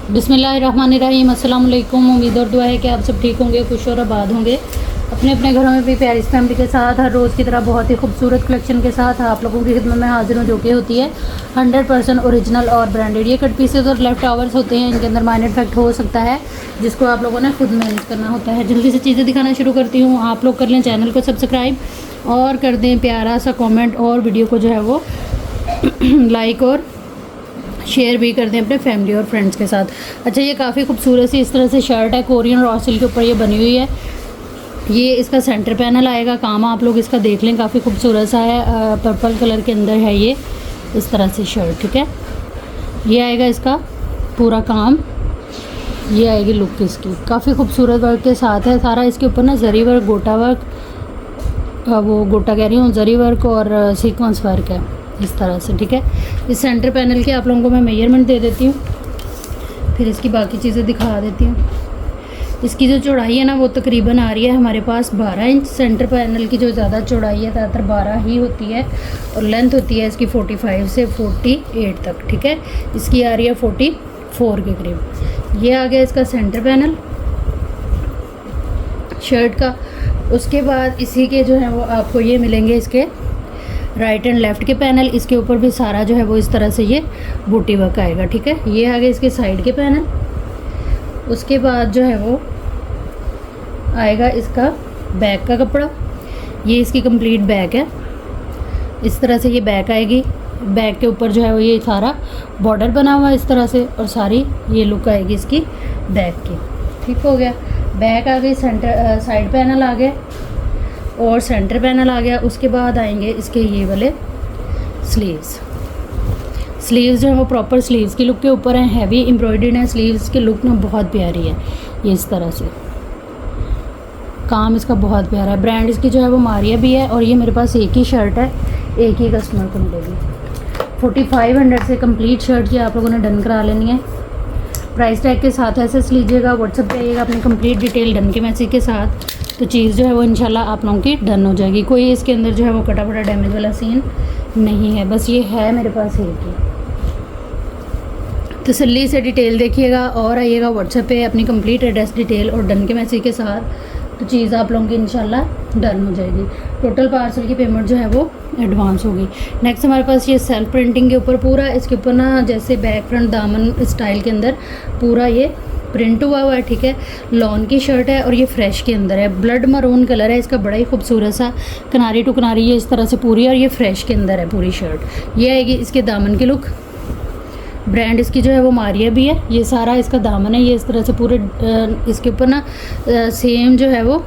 बिस्मिल्लाहिर्रहमानिर्रहीम। अस्सलाम वालेकुम। उम्मीद और दुआ है कि आप सब ठीक होंगे, खुश और आबाद होंगे अपने अपने घरों में भी प्यारी फैमिली के साथ। हर रोज़ की तरह बहुत ही खूबसूरत कलेक्शन के साथ आप लोगों की खिदमत में हाजिर हूँ, जो कि होती है 100% ओरिजिनल और ब्रांडेड। ये कट पीसेस और लेफ्ट ओवर्स होते हैं, इनके अंदर माइनर इफेक्ट हो सकता है, जिसको आप लोगों ने खुद मैनेज करना होता है। जल्दी से चीज़ें दिखाना शुरू करती हूँ। आप लोग कर लें चैनल को सब्सक्राइब और कर दें प्यारा सा कॉमेंट, और वीडियो को जो है वो लाइक और शेयर भी कर दें अपने फैमिली और फ्रेंड्स के साथ। अच्छा, ये काफ़ी खूबसूरत सी इस तरह से शर्ट है, कोरियन रॉ सिल्क के ऊपर ये बनी हुई है। ये इसका सेंटर पैनल आएगा, काम आप लोग इसका देख लें, काफ़ी खूबसूरत सा है, पर्पल कलर के अंदर है ये इस तरह से शर्ट। ठीक है, ये आएगा इसका पूरा काम, ये आएगी लुक इसकी, काफ़ी खूबसूरत वर्क के साथ है सारा। इसके ऊपर ना जरी वर्क, गोटा वर्क, वो गोटा कह रही हूँ, जरी वर्क और सीक्वेंस वर्क है इस तरह से। ठीक है, इस सेंटर पैनल के आप लोगों को मैं मेजरमेंट दे देती हूँ, फिर इसकी बाकी चीज़ें दिखा देती हूँ। इसकी जो चौड़ाई है ना वो तकरीबन आ रही है हमारे पास 12 इंच। सेंटर पैनल की जो ज़्यादा चौड़ाई है ज़्यादातर 12 ही होती है, और लेंथ होती है इसकी 45 से 48 तक। ठीक है, इसकी आ रही है 44 के करीब। ये आ गया इसका सेंटर पैनल शर्ट का। उसके बाद इसी के जो है वो आपको ये मिलेंगे इसके राइट एंड लेफ़्ट के पैनल। इसके ऊपर भी सारा जो है वो इस तरह से ये बूटी वर्क आएगा। ठीक है, ये आ गए इसके साइड के पैनल। उसके बाद जो है वो आएगा इसका बैक का कपड़ा, ये इसकी कंप्लीट बैक है, इस तरह से ये बैक आएगी। बैक के ऊपर जो है वो ये सारा बॉर्डर बना हुआ है इस तरह से, और सारी ये लुक आएगी इसकी बैक की। ठीक हो गया, बैक आ गई, सेंटर साइड पैनल आ गए और सेंटर पैनल आ गया। उसके बाद आएंगे इसके ये वाले स्लीव्स जो है वो प्रॉपर स्लीव्स की लुक के ऊपर हैं, हैवी एम्ब्रॉयडर्ड है। स्लीव्स की लुक ना बहुत प्यारी है, ये इस तरह से काम इसका बहुत प्यारा है। ब्रांड इसकी जो है वो मारिया भी है, और ये मेरे पास एक ही शर्ट है, एक ही कस्टमर को मिलेगी। 4500 से कंप्लीट शर्ट ये आप लोगों ने डन करा लेनी है। प्राइस टैग के साथ एसएस लीजिएगा, व्हाट्सएप पे आइएगा अपनी कंप्लीट डिटेल डन के मैसेज के साथ, तो चीज़ जो है वो इंशाल्लाह आप लोगों की डन हो जाएगी। कोई इसके अंदर जो है वो कटा फटा डैमेज वाला सीन नहीं है, बस ये है मेरे पास एक ही। तसल्ली से डिटेल देखिएगा और आइएगा व्हाट्सएप पे अपनी कंप्लीट एड्रेस डिटेल और डन के मैसेज के साथ, तो चीज़ आप लोगों की इंशाल्लाह डन हो जाएगी। टोटल पार्सल की पेमेंट जो है वो एडवांस होगी। नेक्स्ट हमारे पास ये सेल्फ प्रिंटिंग के ऊपर पूरा, इसके ऊपर ना जैसे बैक फ्रंट दामन स्टाइल के अंदर पूरा ये प्रिंट हुआ हुआ है। ठीक है, लॉन की शर्ट है और ये फ्रेश के अंदर है, ब्लड मरून कलर है इसका, बड़ा ही खूबसूरत सा किनारी टू किनारी ये इस तरह से पूरी, और ये फ्रेश के अंदर है पूरी शर्ट। ये आएगी इसके दामन की लुक। ब्रांड इसकी जो है वो मारिया भी है। ये सारा इसका दामन है, ये इस तरह से पूरे इसके ऊपर ना सेम जो है वो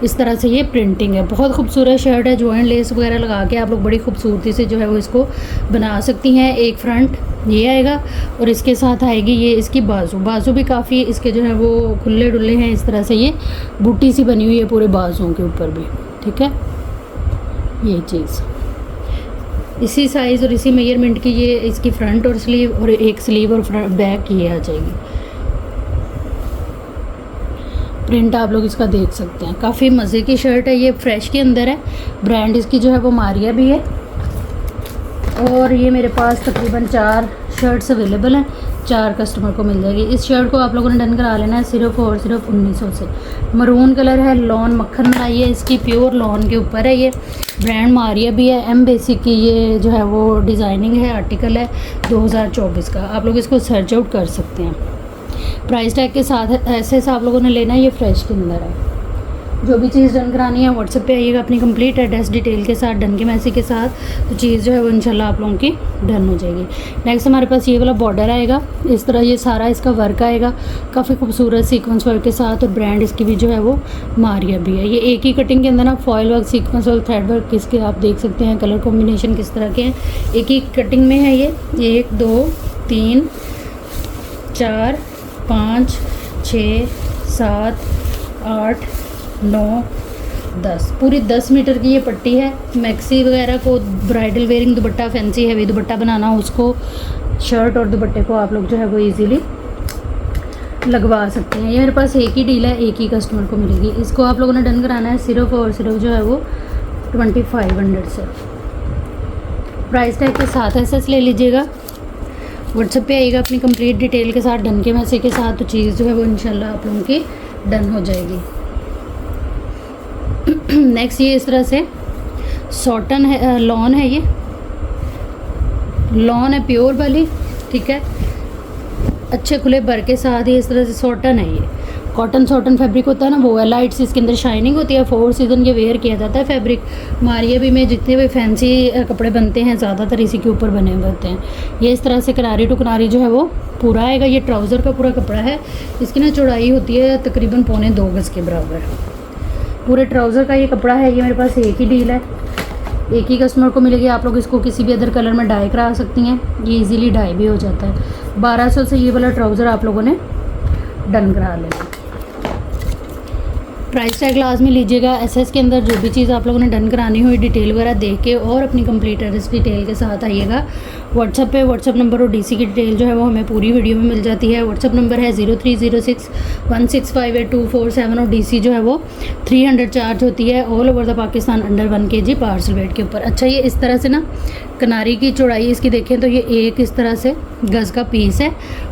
इस तरह से ये प्रिंटिंग है। बहुत खूबसूरत शर्ट है, जॉइंट लेस वगैरह लगा के आप लोग बड़ी खूबसूरती से जो है वो इसको बना सकती हैं। एक फ्रंट ये आएगा, और इसके साथ आएगी ये इसकी बाजू भी काफ़ी इसके जो है वो खुले डुल्ले हैं, इस तरह से ये बूटी सी बनी हुई है पूरे बाजुओं के ऊपर भी। ठीक है, ये चीज़ इसी साइज़ और इसी मेजरमेंट की ये इसकी फ्रंट और स्लीव, और एक स्लीव और फ्रंट बैक ये आ जाएगी। प्रिंट आप लोग इसका देख सकते हैं, काफ़ी मज़े की शर्ट है, ये फ्रेश के अंदर है। ब्रांड इसकी जो है वो मारिया भी है, और ये मेरे पास तकरीबन 4 शर्ट्स अवेलेबल हैं, 4 कस्टमर को मिल जाएगी। इस शर्ट को आप लोगों ने डन करा लेना है सिर्फ और सिर्फ 1900 से। मरून कलर है, लॉन मक्खन मलाई है इसकी, प्योर लॉन के ऊपर है ये। ब्रांड मारिया भी है, एम बेसिक की ये जो है वो डिज़ाइनिंग है, आर्टिकल है 2024 का, आप लोग इसको सर्च आउट कर सकते हैं। प्राइस टैग के साथ ऐसे आप लोगों ने लेना है, ये फ्रेश के अंदर है। जो भी चीज़ डन करानी है व्हाट्सएप पे आइएगा अपनी कंप्लीट एड्रेस डिटेल के साथ डन के मैसेज के साथ, तो चीज़ जो है वो इंशाल्लाह आप लोगों की डन हो जाएगी। नेक्स्ट हमारे पास ये वाला बॉर्डर आएगा, इस तरह ये सारा इसका वर्क आएगा, काफ़ी खूबसूरत सीक्वेंस वर्क के साथ, और ब्रांड इसकी भी जो है वो मारिया भी है। ये एक ही कटिंग के अंदर ना foil work, sequence work, thread work किसके आप देख सकते हैं, कलर कॉम्बिनेशन किस तरह के हैं, एक ही कटिंग में है ये। 1 2 3 4 5 6 7 8 9 10, पूरी 10 मीटर की ये पट्टी है। मैक्सी वगैरह को bridal wearing dupatta, fancy heavy dupatta बनाना हो, उसको शर्ट और दुपट्टे को आप लोग जो है वो इजीली लगवा सकते हैं। ये मेरे पास एक ही डील है, एक ही कस्टमर को मिलेगी। इसको आप लोगों ने डन कराना है सिर्फ और सिर्फ जो है वो 2500 से। प्राइस टैग के साथ एसएस ले लीजिएगा, व्हाट्सएप पे आइएगा अपनी कंप्लीट डिटेल के साथ, डन के मैसेज के साथ, तो चीज़ जो है वो इंशाल्लाह आप लोगों की डन हो जाएगी। नेक्स्ट ये इस तरह से सॉटन है, लॉन है, ये लॉन है प्योर वाली, ठीक है, अच्छे खुले बर के साथ ही इस तरह से सॉटन है, ये कॉटन सॉटन फैब्रिक होता है ना, वो है लाइट सी, इसके अंदर शाइनिंग होती है, 4 सीज़न ये वेयर किया जाता है फैब्रिक। मारिया भी में जितने भी फैंसी कपड़े बनते हैं ज़्यादातर इसी के ऊपर बने हुए होते हैं। ये इस तरह से किनारी टू किनारी जो है वो पूरा आएगा। ये ट्राउज़र का पूरा कपड़ा है, इसकी ना चौड़ाई होती है तकरीबन 2.25 गज़ के बराबर। पूरे ट्राउज़र का ये कपड़ा है। ये मेरे पास एक ही डील है, एक ही कस्टमर को मिलेगी। आप लोग इसको किसी भी अदर कलर में डाई करा सकती हैं, ये इजीली डाई भी हो जाता है। 1200 से ये वाला ट्राउज़र आप लोगों ने डन करा लेना। प्राइस टैग लाजमी लीजिएगा। एसएस के अंदर जो भी चीज़ आप लोगों ने डन करानी हुई डिटेल वगैरह देख के और अपनी कंप्लीट एड्रेस डिटेल के साथ आइएगा। व्हाट्सअप पे व्हाट्सअप नंबर और डीसी की डिटेल जो है वो हमें पूरी वीडियो में मिल जाती है। व्हाट्सअप नंबर है 030616582447 और डीसी जो है वो 300 चार्ज होती है all over the Pakistan under 1 kg parcel weight के ऊपर। अच्छा, ये इस तरह से ना किनारी की चौड़ाई इसकी देखें तो ये एक इस तरह से गज़ का पीस है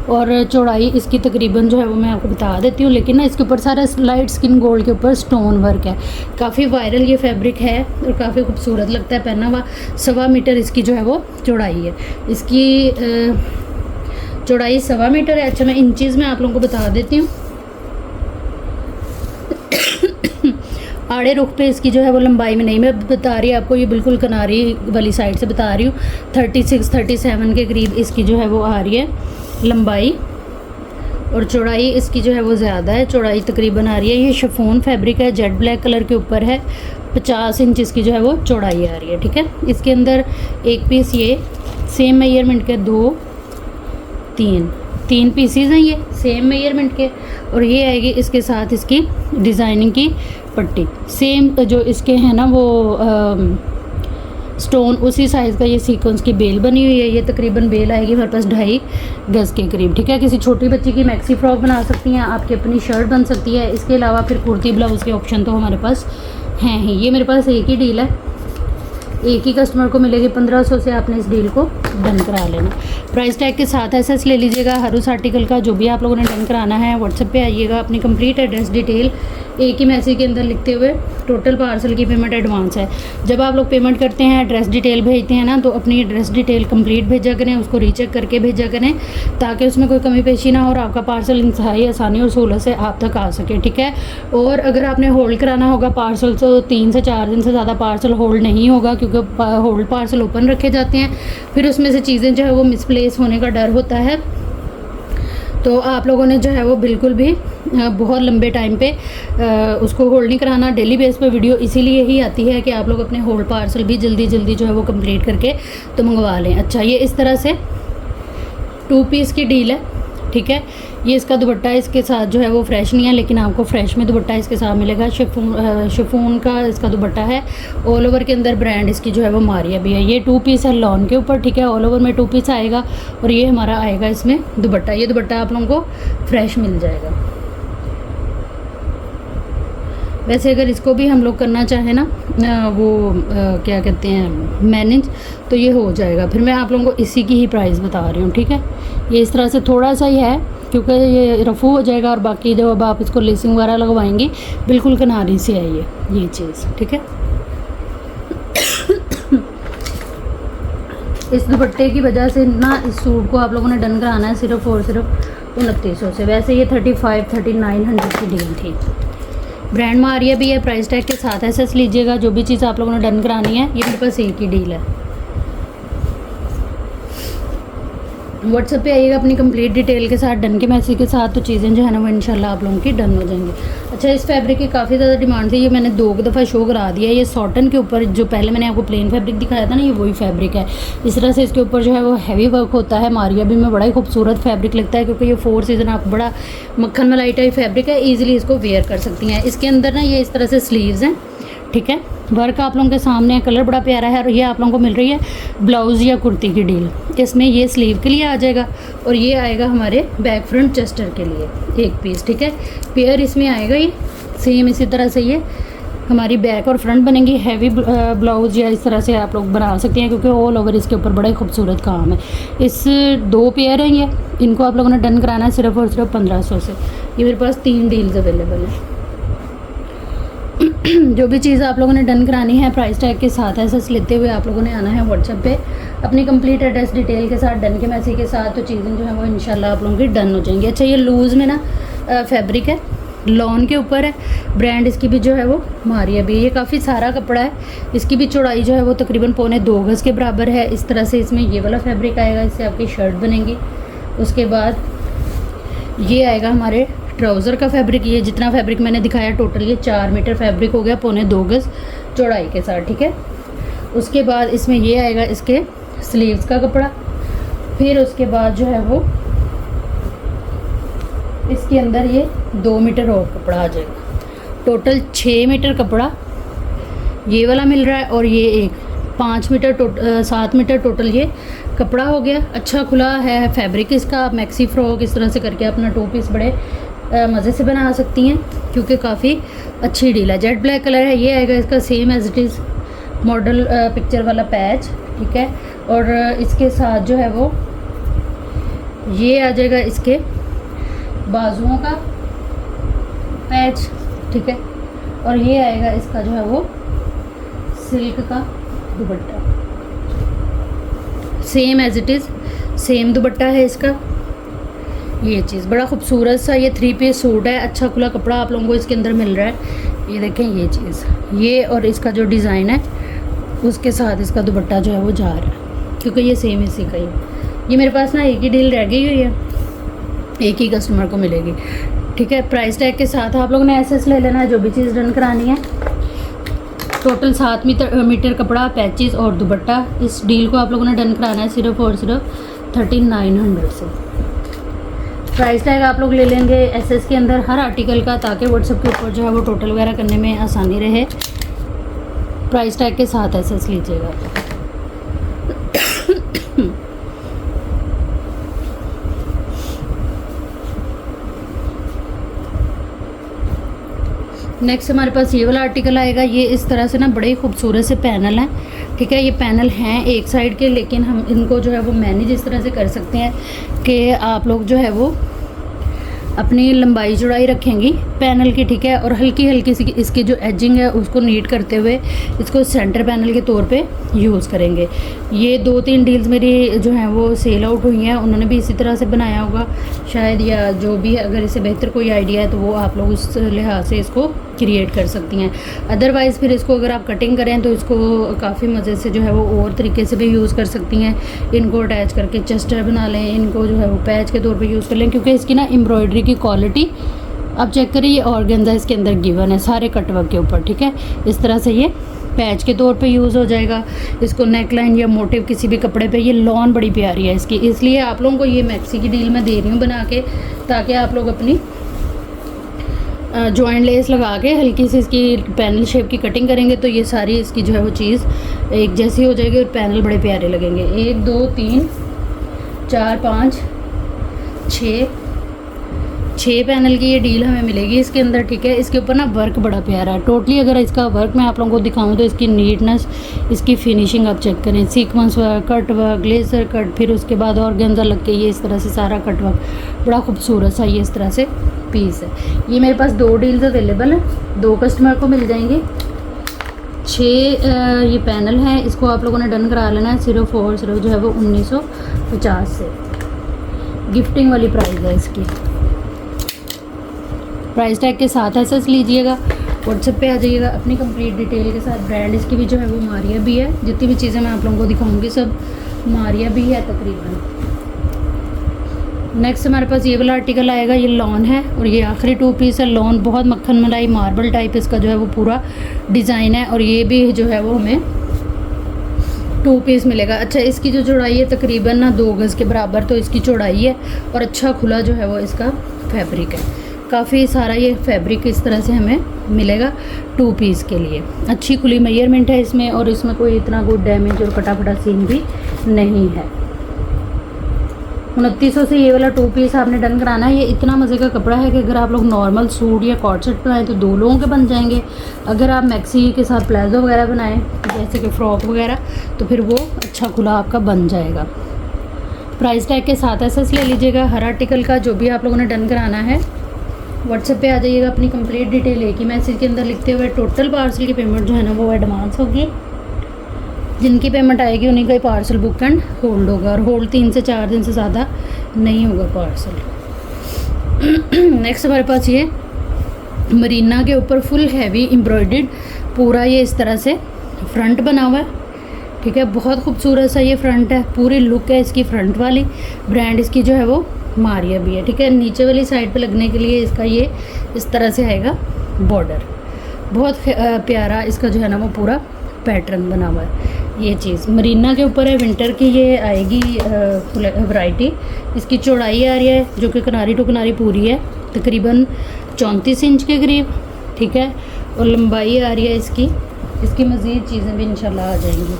और चौड़ाई इसकी तकरीबन जो है वो मैं आपको बता देती हूँ, लेकिन ना इसके ऊपर सारा लाइट स्किन गोल्ड के ऊपर स्टोन वर्क है। काफ़ी वायरल ये फैब्रिक है और काफ़ी खूबसूरत लगता है पहना हुआ। 1.25 मीटर इसकी जो है वो चौड़ाई है। इसकी चौड़ाई 1.25 मीटर है। अच्छा, मैं इंचज़ में आप लोगों को बता देती हूँ। आड़े रुख पे इसकी जो है वो लंबाई में नहीं मैं बता रही आपको, ये बिल्कुल किनारी वाली साइड से बता रही हूँ। 36-37 के करीब इसकी जो है वो आ रही है लंबाई और चौड़ाई इसकी जो है वो ज़्यादा है, चौड़ाई तकरीबन आ रही है। ये शिफॉन फैब्रिक है, जेट ब्लैक कलर के ऊपर है। 50 इंच इसकी जो है वो चौड़ाई आ रही है, ठीक है। इसके अंदर एक पीस ये सेम मेजरमेंट के 2 3 पीसीज हैं, ये सेम मेजरमेंट के। और ये आएगी इसके साथ इसकी डिज़ाइनिंग की पट्टी, सेम जो इसके हैं ना वो स्टोन उसी साइज़ का ये सीक्वेंस की बेल बनी हुई है। ये तकरीबन बेल आएगी हमारे पास 2.5 गज़ के करीब, ठीक है। किसी छोटी बच्ची की मैक्सी फ्रॉक बना सकती हैं, आपकी अपनी शर्ट बन सकती है। इसके अलावा फिर कुर्ती ब्लाउज़ के ऑप्शन तो हमारे पास हैं ही। ये मेरे पास एक ही डील है, एक ही कस्टमर को मिलेगी 1500 से। आपने इस डील को डन करा लेना। प्राइस टैग के साथ एसएस ले लीजिएगा हर उस आर्टिकल का जो भी आप लोगों ने डन कराना है। व्हाट्सएप पे आइएगा, अपनी कंप्लीट एड्रेस डिटेल एक ही मैसेज के अंदर लिखते हुए टोटल पार्सल की पेमेंट एडवांस है। जब आप लोग पेमेंट करते हैं एड्रेस डिटेल भेजते हैं ना, तो अपनी एड्रेस डिटेल कंप्लीट भेजा करें, उसको रीचेक करके भेजा करें ताकि उसमें कोई कमी पेशी ना हो और आपका पार्सल इंतहाई आसानी और सहूलत से आप तक आ सके, ठीक है। और अगर आपने होल्ड कराना होगा पार्सल तो 3 से 4 दिन से ज़्यादा पार्सल होल्ड नहीं होगा, क्योंकि होल्ड पार्सल ओपन रखे जाते हैं, फिर उसमें से चीज़ें जो है वो मिसप्लेस होने का डर होता है। तो आप लोगों ने जो है वो बिल्कुल भी बहुत लंबे टाइम पे उसको होल्ड नहीं कराना। डेली बेस पे वीडियो इसीलिए ही आती है कि आप लोग अपने होल्ड पार्सल भी जल्दी जल्दी जो है वो कंप्लीट करके तो मंगवा लें। अच्छा, ये इस तरह से 2 पीस की डील है, ठीक है। ये इसका दुपट्टा इसके साथ जो है वो फ्रेश नहीं है, लेकिन आपको फ्रेश में दुपट्टा इसके साथ मिलेगा। शिफॉन का इसका दुपट्टा है, ऑल ओवर के अंदर ब्रांड इसकी जो है वो मारिया भी है। ये 2 पीस है लॉन के ऊपर, ठीक है। ऑल ओवर में 2 पीस आएगा और ये हमारा आएगा इसमें दुपट्टा। ये दुपट्टा आप लोगों को फ्रेश मिल जाएगा। वैसे अगर इसको भी हम लोग करना चाहें ना क्या कहते हैं मैनेज, तो ये हो जाएगा। फिर मैं आप लोगों को इसी की ही प्राइस बता रही हूँ, ठीक है। ये इस तरह से थोड़ा सा ही है क्योंकि ये रफू हो जाएगा और बाकी जब आप इसको लेसिंग वगैरह लगवाएंगी बिल्कुल किनारी से है ये चीज़, ठीक है। इस दुपट्टे की वजह से ना इस सूट को आप लोगों ने डन कराना है सिर्फ और सिर्फ 2900 से। वैसे ये 35-3900 की डील थी। ब्रांड मारिया भी है, प्राइस टैग के साथ एसएस लीजिएगा। जो भी चीज़ आप लोगों ने डन करानी है, ये मेरे पास एक ही डील है। व्हाट्सएप पे आइएगा अपनी कंप्लीट डिटेल के साथ, डन के मैसेज के साथ, तो चीज़ें जो है ना वो इंशाल्लाह आप लोगों की डन हो जाएंगी। अच्छा, इस फैब्रिक की काफ़ी ज़्यादा डिमांड थी, ये मैंने 2 दफ़ा शो करा दिया है। ये सॉटन के ऊपर जो पहले मैंने आपको प्लेन फैब्रिक दिखाया था ना, ये वही फैब्रिक है। इस तरह से इसके ऊपर जो है वो हैवी वर्क होता है। मारिया भी में बड़ा ही खूबसूरत फैब्रिक लगता है क्योंकि ये 4 सीज़न आप बड़ा मक्खन मलाई टाइप फैब्रिक है, ईजिली इसको वेयर कर सकती हैं। इसके अंदर ना ये इस तरह से स्लीव्स हैं, ठीक है। वर्क आप लोगों के सामने है, कलर बड़ा प्यारा है। और ये आप लोगों को मिल रही है ब्लाउज़ या कुर्ती की डील। इसमें ये स्लीव के लिए आ जाएगा और ये आएगा हमारे बैक फ्रंट चेस्टर के लिए एक पीस, ठीक है। पेयर इसमें आएगा ये सेम इसी तरह से ये हमारी बैक और फ्रंट बनेंगी। हैवी ब्लाउज़ या इस तरह से आप लोग बना सकते हैं, क्योंकि ऑल ओवर इसके ऊपर बड़ा ही खूबसूरत काम है। इस 2 पेयर हैं ये, इनको आप लोगों ने डन कराना है सिर्फ और सिर्फ 1500 से। ये मेरे पास 3 डील्स अवेलेबल हैं। जो भी चीज़ आप लोगों ने डन करानी है प्राइस टैग के साथ एसेस लेते हुए आप लोगों ने आना है व्हाट्सएप पे अपनी कंप्लीट एड्रेस डिटेल के साथ, डन के मैसेज के साथ, तो चीज़ें जो है वो इंशाल्लाह आप लोगों की डन हो जाएंगी। अच्छा, ये लूज़ में ना फैब्रिक है, लॉन के ऊपर है, ब्रांड इसकी भी जो है वो मारिया भी। ये काफ़ी सारा कपड़ा है, इसकी भी चौड़ाई जो है वो तकरीबन 2.25 गज़ के बराबर है। इस तरह से इसमें ये वाला फैब्रिक आएगा, इससे आपकी शर्ट बनेगी। उसके बाद ये आएगा हमारे ट्राउज़र का फैब्रिक। ये जितना फैब्रिक मैंने दिखाया टोटल ये 4 मीटर फैब्रिक हो गया 2.25 गज़ चौड़ाई के साथ, ठीक है। उसके बाद इसमें ये आएगा इसके स्लीव्स का कपड़ा। फिर उसके बाद जो है वो इसके अंदर ये 2 मीटर और कपड़ा आ जाएगा। टोटल 6 मीटर कपड़ा ये वाला मिल रहा है, और ये एक 5 मीटर 7 मीटर टोटल ये कपड़ा हो गया। अच्छा खुला है फैब्रिक इसका। आप मैक्सी फ्रॉक इस तरह से करके अपना 2 पीस बड़े मज़े से बना सकती हैं, क्योंकि काफ़ी अच्छी डील है। जेट ब्लैक कलर है। ये आएगा इसका same as it is model picture वाला पैच, ठीक है। और इसके साथ जो है वो ये आ जाएगा इसके बाजुओं का पैच, ठीक है। और ये आएगा इसका जो है वो सिल्क का dupatta, same as it is same dupatta है इसका। ये चीज़ बड़ा खूबसूरत सा ये 3 पीस सूट है। अच्छा खुला कपड़ा आप लोगों को इसके अंदर मिल रहा है। ये देखें ये चीज़, ये और इसका जो डिज़ाइन है उसके साथ इसका दुपट्टा जो है वो जा रहा है, क्योंकि ये सेम इसी का ही। ये मेरे पास ना एक ही डील रह गई हुई है, एक ही कस्टमर को मिलेगी, ठीक है। प्राइस टैग के साथ आप लोगों ने एसेस ले लेना है जो भी चीज़ डन करानी है। टोटल 7 मीटर कपड़ा, पैचेस और दुपट्टा। इस डील को आप लोगों ने डन कराना है सिर्फ और सिर्फ 3900 से। प्राइस टैग आप लोग ले लेंगे एसएस के अंदर हर आर्टिकल का, ताकि व्हाट्सएप के ऊपर जो है वो टोटल वगैरह करने में आसानी रहे। प्राइस टैग के साथ एसएस लीजिएगा। नेक्स्ट हमारे पास ये वाला आर्टिकल आएगा। ये इस तरह से ना बड़े ही खूबसूरत से पैनल हैं, ठीक है। ये पैनल हैं एक साइड के, लेकिन हम इनको जो है वो मैनेज इस तरह से कर सकते हैं कि आप लोग जो है वो अपनी लंबाई चौड़ाई रखेंगी पैनल की, ठीक है। और हल्की हल्की सी इसकी जो एजिंग है उसको नीट करते हुए इसको सेंटर पैनल के तौर पे यूज़ करेंगे। ये 2-3 डील्स मेरी जो हैं वो सेल आउट हुई हैं, उन्होंने भी इसी तरह से बनाया होगा शायद, या जो भी है। अगर इससे बेहतर कोई आइडिया है तो वो आप लोग उस लिहाज से इसको क्रिएट कर सकती हैं। अदरवाइज़ फिर इसको अगर आप कटिंग करें तो इसको काफ़ी मज़े से जो है वो और तरीके से भी यूज़ कर सकती हैं। इनको अटैच करके चेस्टर बना लें, इनको जो है वो पैच के तौर पे यूज़ कर लें, क्योंकि इसकी ना एम्ब्रॉयडरी की क्वालिटी आप चेक करिए। ये ऑर्गेन्जा इसके अंदर गिवन है सारे कटवर्क के ऊपर, ठीक है। इस तरह से ये पैच के तौर पे यूज़ हो जाएगा। इसको नेक लाइन या मोटिव किसी भी कपड़े पे, ये लॉन बड़ी प्यारी है इसकी, इसलिए आप लोगों को ये मैक्सी की डील मैं दे रही हूँ बना के, ताकि आप लोग अपनी जॉइंट लेस लगा के हल्की सी इसकी पैनल शेप की कटिंग करेंगे तो ये सारी इसकी जो है वो चीज़ एक जैसी हो जाएगी और पैनल बड़े प्यारे लगेंगे। 1 2 3 4 5 6 पैनल की ये डील हमें मिलेगी इसके अंदर, ठीक है। इसके ऊपर ना वर्क बड़ा प्यारा है। टोटली अगर इसका वर्क मैं आप लोगों को दिखाऊं तो इसकी नीटनेस, इसकी फिनिशिंग आप चेक करें। Sequence work, cut work, laser cut, फिर उसके बाद ऑर्गेन्जा लग के ये इस तरह से सारा कट वर्क बड़ा खूबसूरत सा ये इस तरह से पीस है। ये मेरे पास 2 डील्स अवेलेबल हैं, 2 कस्टमर को मिल जाएंगे। 6 ये पैनल हैं, इसको आप लोगों ने डन करा लेना है सिर्फ और सिर्फ जो है वो 1950 से। गिफ्टिंग वाली प्राइस है इसकी। प्राइस टैग के साथ एसेस लीजिएगा, व्हाट्सएप पे आ जाइएगा अपनी कंप्लीट डिटेल के साथ। ब्रांड इसकी भी जो है वो मारिया भी है। जितनी भी चीज़ें मैं आप लोगों को दिखाऊंगी सब मारिया भी है तकरीबन। नेक्स्ट हमारे पास ये वाला आर्टिकल आएगा। ये लॉन है और ये आखिरी 2 पीस है। लॉन बहुत मक्खन मलाई मार्बल टाइप इसका जो है वो पूरा डिज़ाइन है, और ये भी जो है वो हमें 2 पीस मिलेगा। अच्छा, इसकी जो चौड़ाई है तकरीबन ना 2 गज़ के बराबर तो इसकी चौड़ाई है, और अच्छा खुला जो है वो इसका फैब्रिक है। काफ़ी सारा ये फैब्रिक इस तरह से हमें मिलेगा 2 पीस के लिए। अच्छी खुली मेजरमेंट है इसमें, और इसमें कोई इतना कोई डैमेज और कटा फटा सीन भी नहीं है। 2900 से ये वाला 2 पीस आपने डन कराना है। ये इतना मज़े का कपड़ा है कि अगर आप लोग नॉर्मल सूट या कॉर्ड सेट बनाएं तो 2 लोगों के बन जाएंगे। अगर आप मैक्सी के साथ प्लाजो वगैरह बनाएं जैसे कि फ़्रॉक वगैरह तो फिर वो अच्छा खुला आपका बन जाएगा। प्राइस टैग के साथ एसएस ले लीजिएगा। हर आर्टिकल का जो भी आप लोगों ने डन कराना है व्हाट्सएप पे आ जाइएगा, अपनी कंप्लीट डिटेल एक ही मैसेज के अंदर लिखते हुए। टोटल पार्सल की पेमेंट जो है ना वो एडवांस होगी। जिनकी पेमेंट आएगी उन्हीं का ही पार्सल बुक एंड होल्ड होगा, और होल्ड 3 से 4 दिन से ज़्यादा नहीं होगा पार्सल। नेक्स्ट हमारे पास ये मरीना के ऊपर फुल हैवी एम्ब्रॉयडर्ड पूरा ये इस तरह से फ्रंट बना हुआ है, ठीक है। बहुत खूबसूरत सा ये फ्रंट है, पूरी लुक है इसकी फ्रंट वाली। ब्रांड इसकी जो है वो मारिया भी है, ठीक है। नीचे वाली साइड पे लगने के लिए इसका ये इस तरह से आएगा बॉर्डर। बहुत प्यारा इसका जो है ना वो पूरा पैटर्न बना हुआ है। ये चीज़ मरीना के ऊपर है, विंटर की ये आएगी वैरायटी। इसकी चौड़ाई आ रही है जो कि किनारी टू किनारी पूरी है तकरीबन 34 इंच के करीब, ठीक है। और लंबाई आ रही है इसकी मज़ीद चीज़ें भी इंशाल्लाह आ जाएंगी,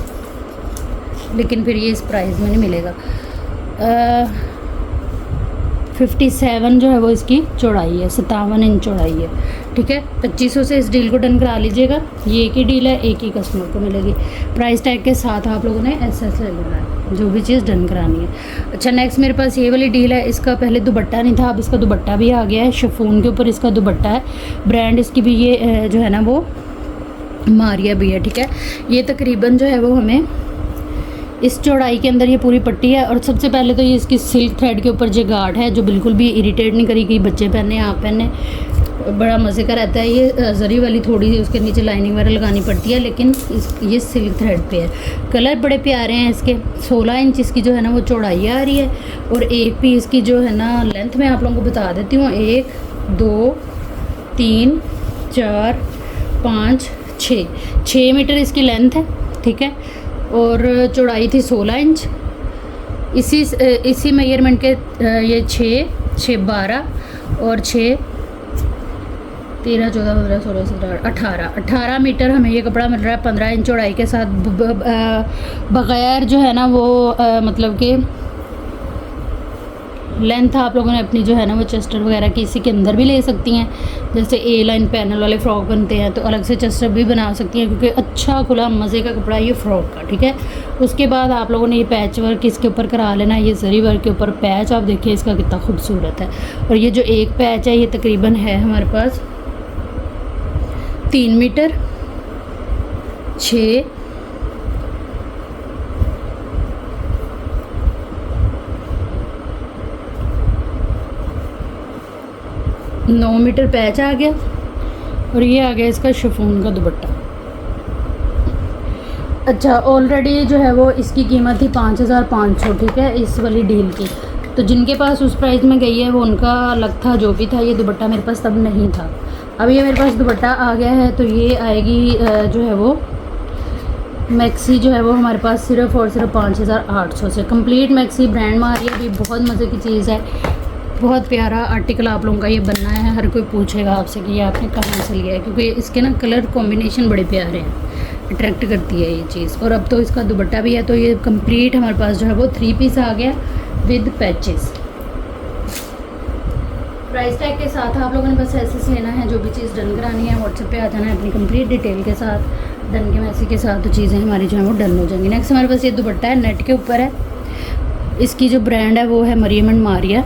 लेकिन फिर ये इस प्राइस में नहीं मिलेगा। 57 जो है वो इसकी चौड़ाई है, 57 इंच चौड़ाई है, ठीक है। 2500 से इस डील को डन करा लीजिएगा। ये एक ही डील है, एक ही कस्टमर को मिलेगी। प्राइस टैग के साथ आप लोगों ने एसएस ले लेना है जो भी चीज़ डन करानी है। अच्छा, नेक्स्ट मेरे पास ये वाली डील है। इसका पहले दुपट्टा नहीं था, अब इसका दुपट्टा भी आ गया है। शिफॉन के ऊपर इसका दुपट्टा है। ब्रांड इसकी भी ये जो है ना वो मारिया भी है, ठीक है। ये तकरीबन जो है वो हमें इस चौड़ाई के अंदर ये पूरी पट्टी है। और सबसे पहले तो ये इसकी सिल्क थ्रेड के ऊपर गार्ड है जो बिल्कुल भी इरिटेट नहीं करेगी। बच्चे पहने, आप पहने, बड़ा मज़े का रहता है। ये जरी वाली थोड़ी सी उसके नीचे लाइनिंग वगैरह लगानी पड़ती है, लेकिन ये सिल्क थ्रेड पे है। कलर बड़े प्यारे हैं इसके। 16 इंच इसकी जो है ना वो चौड़ाई आ रही है। और एक पीस की जो है ना लेंथ मैं आप लोगों को बता देती हूँ। 1 2 3 4 5 6 मीटर इसकी लेंथ है, ठीक है। और चौड़ाई थी 16 इंच। इसी मेजरमेंट के ये 6 12 और 6 13 14 15 16 17 18 मीटर हमें ये कपड़ा मिल रहा है 15 इंच चौड़ाई के साथ। बग़ैर जो है ना वो मतलब कि लेंथ आप लोगों ने अपनी जो है ना वो चेस्टर वगैरह की इसी के अंदर भी ले सकती हैं। जैसे ए लाइन पैनल वाले फ़्रॉक बनते हैं तो अलग से चेस्टर भी बना सकती हैं, क्योंकि अच्छा खुला मज़े का कपड़ा ये फ़्रॉक का, ठीक है। उसके बाद आप लोगों ने ये पैच वर्क इसके ऊपर करा लेना। ये जरी वर्क के ऊपर पैच आप देखिए इसका कितना खूबसूरत है। और ये जो एक पैच है ये तकरीबन है हमारे पास 3 मीटर 6 9 मीटर पैच आ गया। और ये आ गया इसका शिफॉन का दुपट्टा। अच्छा, ऑलरेडी जो है वो इसकी कीमत थी 5500, ठीक है, इस वाली डील की। तो जिनके पास उस प्राइस में गई है वो उनका अलग था, जो भी था। ये दुपट्टा मेरे पास तब नहीं था। अब ये मेरे पास दुपट्टा आ गया है। तो ये आएगी जो है वो मैक्सी जो है वो हमारे पास सिर्फ़ और सिर्फ 5800 से। कंप्लीट मैक्सी ब्रांड मारिया भी बहुत मज़े की चीज़ है। बहुत प्यारा आर्टिकल आप लोगों का ये बनना है। हर कोई पूछेगा आपसे कि ये आपने कहाँ से लिया है, क्योंकि इसके ना कलर कॉम्बिनेशन बड़े प्यारे हैं, अट्रैक्ट करती है ये चीज़। और अब तो इसका दुपट्टा भी है। तो ये कंप्लीट हमारे पास जो है वो 3 पीस आ गया विद पैचेस। प्राइस टैग के साथ आप लोगों ने बस ऐसे लेना है। जो भी चीज़ डन करानी है व्हाट्सएप पे आ जाना है अपनी कंप्लीट डिटेल के साथ, डन के मैसेज के साथ, तो चीज़ें हमारी जो है वो डन हो जाएंगी। नेक्स्ट हमारे पास ये दुपट्टा है, नेट के ऊपर है। इसकी जो ब्रांड है वो है मरियम एंड मारिया,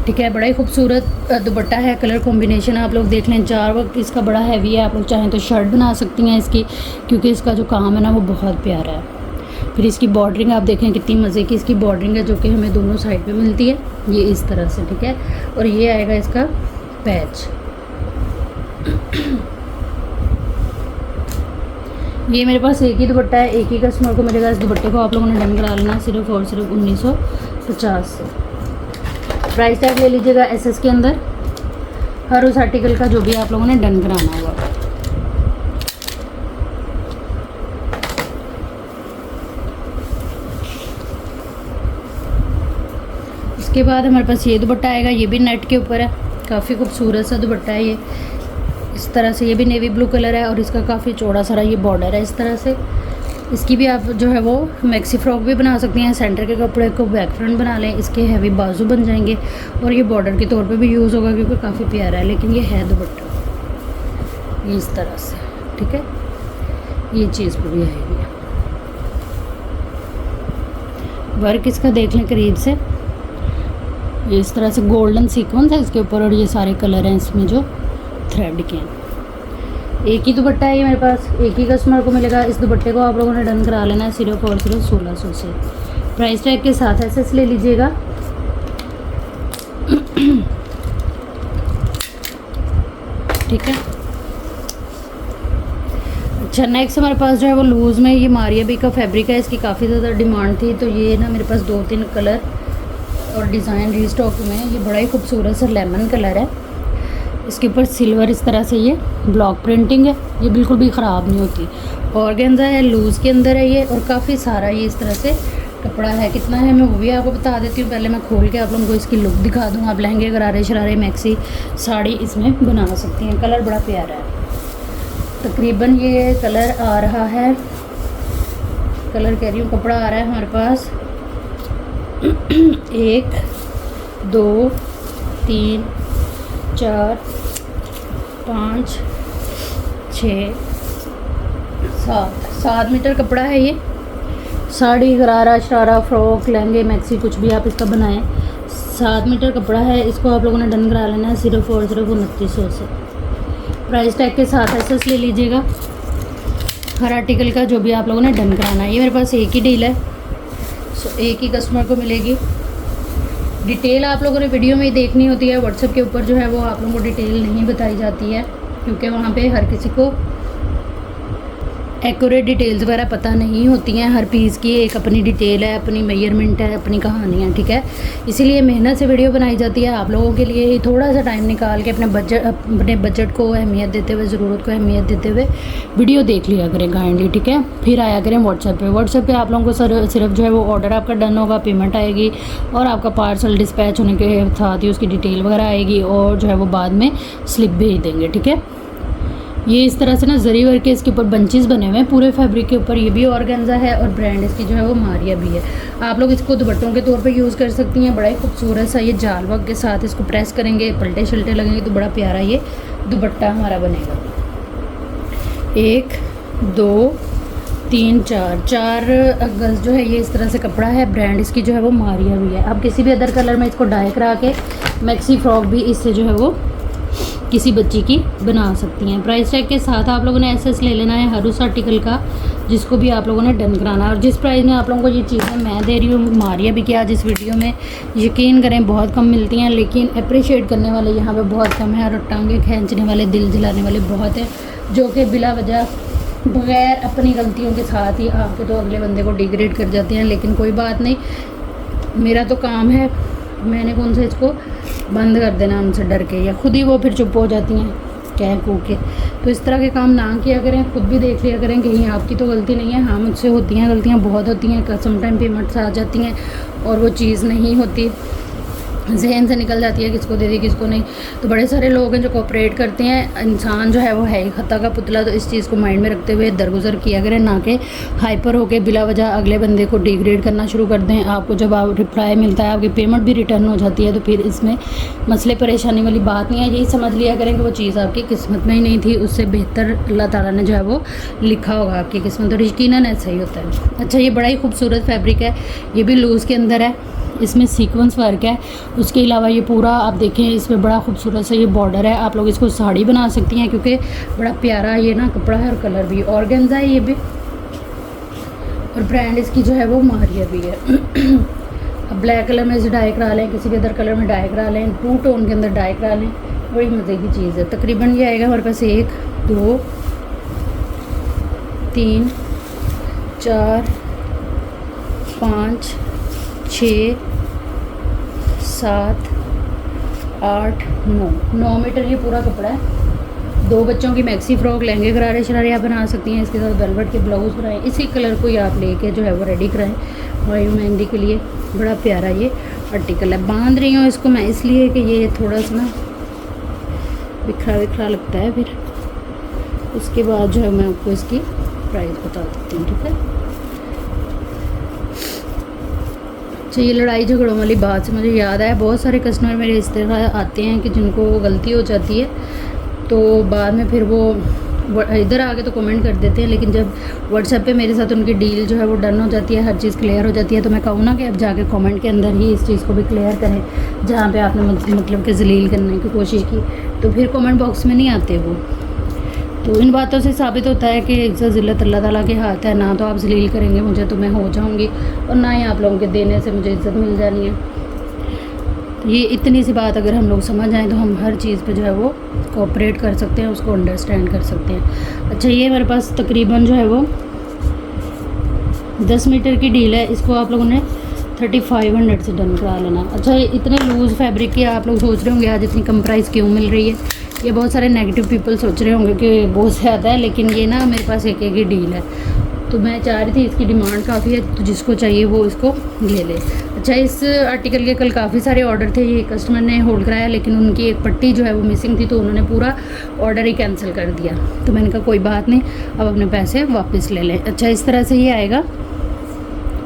ठीक है। बड़ा ही खूबसूरत दुपट्टा है। कलर कॉम्बिनेशन आप लोग देख लें। 4 वक्त इसका बड़ा हैवी है। आप लोग चाहें तो शर्ट बना सकती हैं इसकी, क्योंकि इसका जो काम है ना वो बहुत प्यारा है। फिर इसकी बॉर्डरिंग आप देखें कितनी मज़े की इसकी बॉर्डरिंग है, जो कि हमें दोनों साइड पे मिलती है। ये इस तरह से, ठीक है। और ये आएगा इसका पैच। ये मेरे पास एक ही दुपट्टा है, एक ही कस्टमर को मिलेगा। इस दुपट्टे को आप लोगों ने डन करा लेना सिर्फ और सिर्फ 1950 से। प्राइस टैग ले लीजिएगा एसएस के अंदर हर उस आर्टिकल का जो भी आप लोगों ने डन कराना होगा। इसके बाद हमारे पास ये दुपट्टा आएगा। ये भी नेट के ऊपर है, काफ़ी खूबसूरत सा दुपट्टा है ये। इस तरह से ये भी नेवी ब्लू कलर है और इसका काफ़ी चौड़ा सारा ये बॉर्डर है इस तरह से। इसकी भी आप जो है वो मैक्सी फ्रॉक भी बना सकती हैं। सेंटर के कपड़े को बैक फ्रंट बना लें, इसके हैवी बाजू बन जाएंगे और ये बॉर्डर के तौर पे भी यूज़ होगा क्योंकि काफ़ी प्यारा है। लेकिन ये है दुपट्टा ये इस तरह से, ठीक है, ये चीज़ पूरी आएगी। वर्क इसका देख लें करीब से, ये इस तरह से गोल्डन सीक्वेंस है इसके ऊपर और ये सारे कलर हैं इसमें जो थ्रेड के हैं। एक ही दुपट्टा है ये मेरे पास, एक ही कस्टमर को मिलेगा। इस दुपट्टे को आप लोगों ने डन करा लेना है सिर्फ और सिर्फ 1600 से। प्राइस टैग के साथ एसएस ले लीजिएगा। ठीक है, अच्छा नेक्स्ट हमारे पास जो है वो लूज़ में ये मारिया बी का फैब्रिक है। इसकी काफ़ी ज़्यादा डिमांड थी तो ये ना मेरे पास 2-3 कलर और डिज़ाइन रीस्टॉक में है। ये बड़ा ही खूबसूरत सा लेमन कलर है, इसके ऊपर सिल्वर इस तरह से ये ब्लॉक प्रिंटिंग है, ये बिल्कुल भी ख़राब नहीं होती। ऑर्गेन्जा है, लूज़ के अंदर है ये और काफ़ी सारा ये इस तरह से कपड़ा है। कितना है मैं वो भी आपको बता देती हूँ। पहले मैं खोल के आप लोगों को इसकी लुक दिखा दूँ। आप लहंगे, गरारे, शरारे, मैक्सी, साड़ी इसमें बना सकती हैं। कलर बड़ा प्यारा है। तकरीबन ये कलर आ रहा है, कलर कह रही हूँ, कपड़ा आ रहा है हमारे पास 1 2 3 4 5 6 7 मीटर कपड़ा है ये। साड़ी, गरारा, शरारा, फ्रॉक, लहंगे, मैक्सी कुछ भी आप इसका बनाएं। 7 मीटर कपड़ा है। इसको आप लोगों ने डन करा लेना है सिर्फ और सिर्फ 2900 से। प्राइस टैग के साथ एसएस ले लीजिएगा हर आर्टिकल का जो भी आप लोगों ने डन कराना है। ये मेरे पास एक ही डील है, सो एक ही कस्टमर को मिलेगी। डिटेल आप लोगों ने वीडियो में ही देखनी होती है। व्हाट्सएप के ऊपर जो है वो आप लोगों को डिटेल नहीं बताई जाती है क्योंकि वहाँ पे हर किसी को एक्यूरेट डिटेल्स वगैरह पता नहीं होती हैं। हर पीस की एक अपनी डिटेल है, अपनी मेजरमेंट है, अपनी कहानी है, ठीक है। इसीलिए मेहनत से वीडियो बनाई जाती है आप लोगों के लिए ही। थोड़ा सा टाइम निकाल के अपने बजट को अहमियत देते हुए, ज़रूरत को अहमियत देते हुए वीडियो देख लिया करें काइंडली, ठीक है। फिर आया करें व्हाट्सएप पे आप लोगों को सिर्फ जो है वो ऑर्डर आपका डन होगा, पेमेंट आएगी और आपका पार्सल डिस्पैच होने के साथ ही उसकी डिटेल वगैरह आएगी और जो है वो बाद में स्लिप भेज देंगे, ठीक है। ये इस तरह से ना जरी वर्क के इसके ऊपर बंचेस बने हुए हैं पूरे फैब्रिक के ऊपर। ये भी ऑर्गेन्जा है और ब्रांड इसकी जो है वो मारिया भी है। आप लोग इसको दुपट्टों के तौर पे यूज़ कर सकती हैं। बड़ा ही खूबसूरत सा ये जाल वर्क के साथ इसको प्रेस करेंगे, पलटे शल्टे लगेंगे तो बड़ा प्यारा ये दुपट्टा हमारा बनेगा। 1 2 3 4 गज जो है ये इस तरह से कपड़ा है। ब्रांड इसकी जो है वो मारिया भी है। आप किसी भी अदर कलर में इसको डाई करा के मैक्सी फ्रॉक भी इससे जो है वो किसी बच्ची की बना सकती हैं। प्राइस टैग के साथ आप लोगों ने एसएस ले लेना है हर उस आर्टिकल का जिसको भी आप लोगों ने डन कराना है। और जिस प्राइस में आप लोगों को ये चीज़ें मैं दे रही हूँ मारिया भी क्या, जिस वीडियो में यकीन करें बहुत कम मिलती हैं, लेकिन अप्रिशिएट करने वाले यहाँ पे बहुत कम है और टांगे खींचने वाले, दिल जलाने वाले बहुत हैं, जो कि बिला वजह बग़ैर अपनी गलतियों के साथ ही आपके तो अगले बंदे को डिग्रेड कर जाते हैं। लेकिन कोई बात नहीं, मेरा तो काम है, मैंने कौन सा इसको बंद कर देना उनसे डर के, या खुद ही वो फिर चुप हो जाती हैं कह कूद के। तो इस तरह के काम ना किया करें, खुद भी देख लिया करें कहीं आपकी तो गलती नहीं है। हाँ मुझसे होती हैं गलतियाँ, बहुत होती हैं, समटाइम पेमेंट्स आ जाती हैं और वो चीज़ नहीं होती, जहन से निकल जाती है, किसको दे दी किसको नहीं। तो बड़े सारे लोग हैं जो कोऑपरेट करते हैं। इंसान जो है वो है ही खता का पुतला, तो इस चीज़ को माइंड में रखते हुए दरगुजर किया करें, ना कि हाइपर होकर बिला वजह अगले बंदे को डिग्रेड करना शुरू कर दें। आपको जब आप रिप्लाई मिलता है, आपकी पेमेंट भी रिटर्न हो जाती है, तो फिर इसमें मसले परेशानी वाली बात नहीं है। यही समझ लिया करें कि वो चीज़ आपकी किस्मत में ही नहीं थी, उससे बेहतर अल्लाह ताला ने जो है वो लिखा होगा आपकी किस्मत, और यकीनन ऐसा ही होता है। अच्छा ये बड़ा ही खूबसूरत फैब्रिक है, ये भी लूज़ के अंदर है, इसमें सीक्वेंस वर्क है। उसके अलावा ये पूरा आप देखें इसमें बड़ा खूबसूरत सा ये बॉर्डर है। आप लोग इसको साड़ी बना सकती हैं क्योंकि बड़ा प्यारा ये ना कपड़ा है और कलर भी ऑर्गेन्जा है ये भी, और ब्रांड इसकी जो है वो मारिया भी है। अब ब्लैक कलर में इसे डाई करा लें, किसी भी अदर कलर में डाई करा लें, 2 टोन के अंदर डाई करा लें, बड़ी मज़े की चीज़ है। तकरीबन ये आएगा हमारे पास 1 2 3 4 5 6 7 8 9 मीटर ये पूरा कपड़ा है। 2 बच्चों की मैक्सी फ्रॉक, लहंगे, गरारे, शरारे आप बना सकती हैं। इसके साथ वेलवेट के ब्लाउज बनाएं, इसी कलर को ही आप लेके जो है वो रेडी कराएं वायु मेहंदी के लिए। बड़ा प्यारा ये आर्टिकल है। बांध रही हूँ इसको मैं इसलिए कि ये थोड़ा सा ना बिखरा बिखरा लगता है, फिर उसके बाद जो है मैं आपको इसकी प्राइस बता देती हूँ, ठीक है। अच्छा, ये लड़ाई झगड़ों वाली बात से मुझे याद आया, बहुत सारे कस्टमर मेरे इस तरह आते हैं कि जिनको गलती हो जाती है तो बाद में फिर वो इधर आके तो कमेंट कर देते हैं, लेकिन जब व्हाट्सएप पे मेरे साथ उनकी डील जो है वो डन हो जाती है, हर चीज़ क्लियर हो जाती है, तो मैं कहूँ ना कि अब जाके कमेंट के अंदर ही इस चीज़ को भी क्लियर करें जहाँ पे आपने मतलब कि जलील करने की कोशिश की, तो फिर कमेंट बॉक्स में नहीं आते वो। तो इन बातों से साबित होता है कि इज़्ज़त ज़िल्लत अल्लाह ताला के हाथ है, ना तो आप जलील करेंगे मुझे तो मैं हो जाऊँगी, और ना ही आप लोगों के देने से मुझे इज़्ज़त मिल जानी है। तो ये इतनी सी बात अगर हम लोग समझ आएँ तो हम हर चीज़ पे जो है वो कोऑपरेट कर सकते हैं, उसको अंडरस्टैंड कर सकते हैं। अच्छा, ये मेरे पास तकरीबन जो है वो 10 मीटर की डील है, इसको आप लोगों ने 3500 से डन करा लेना। अच्छा, ये इतने लूज़ फैब्रिक की आप लोग सोच रहे होंगे आज इतनी कम प्राइस क्यों मिल रही है, ये बहुत सारे नेगेटिव पीपल सोच रहे होंगे कि बहुत ज़्यादा है, लेकिन ये ना मेरे पास एक ही डील है, तो मैं चाह रही थी इसकी डिमांड काफ़ी है, तो जिसको चाहिए वो इसको ले ले। अच्छा, इस आर्टिकल के कल काफ़ी सारे ऑर्डर थे, ये कस्टमर ने होल्ड कराया, लेकिन उनकी एक पट्टी जो है वो मिसिंग थी, तो उन्होंने पूरा ऑर्डर ही कैंसिल कर दिया। तो मैंने कहा कोई बात नहीं, अब अपने पैसे वापस ले लें। अच्छा, इस तरह से ये आएगा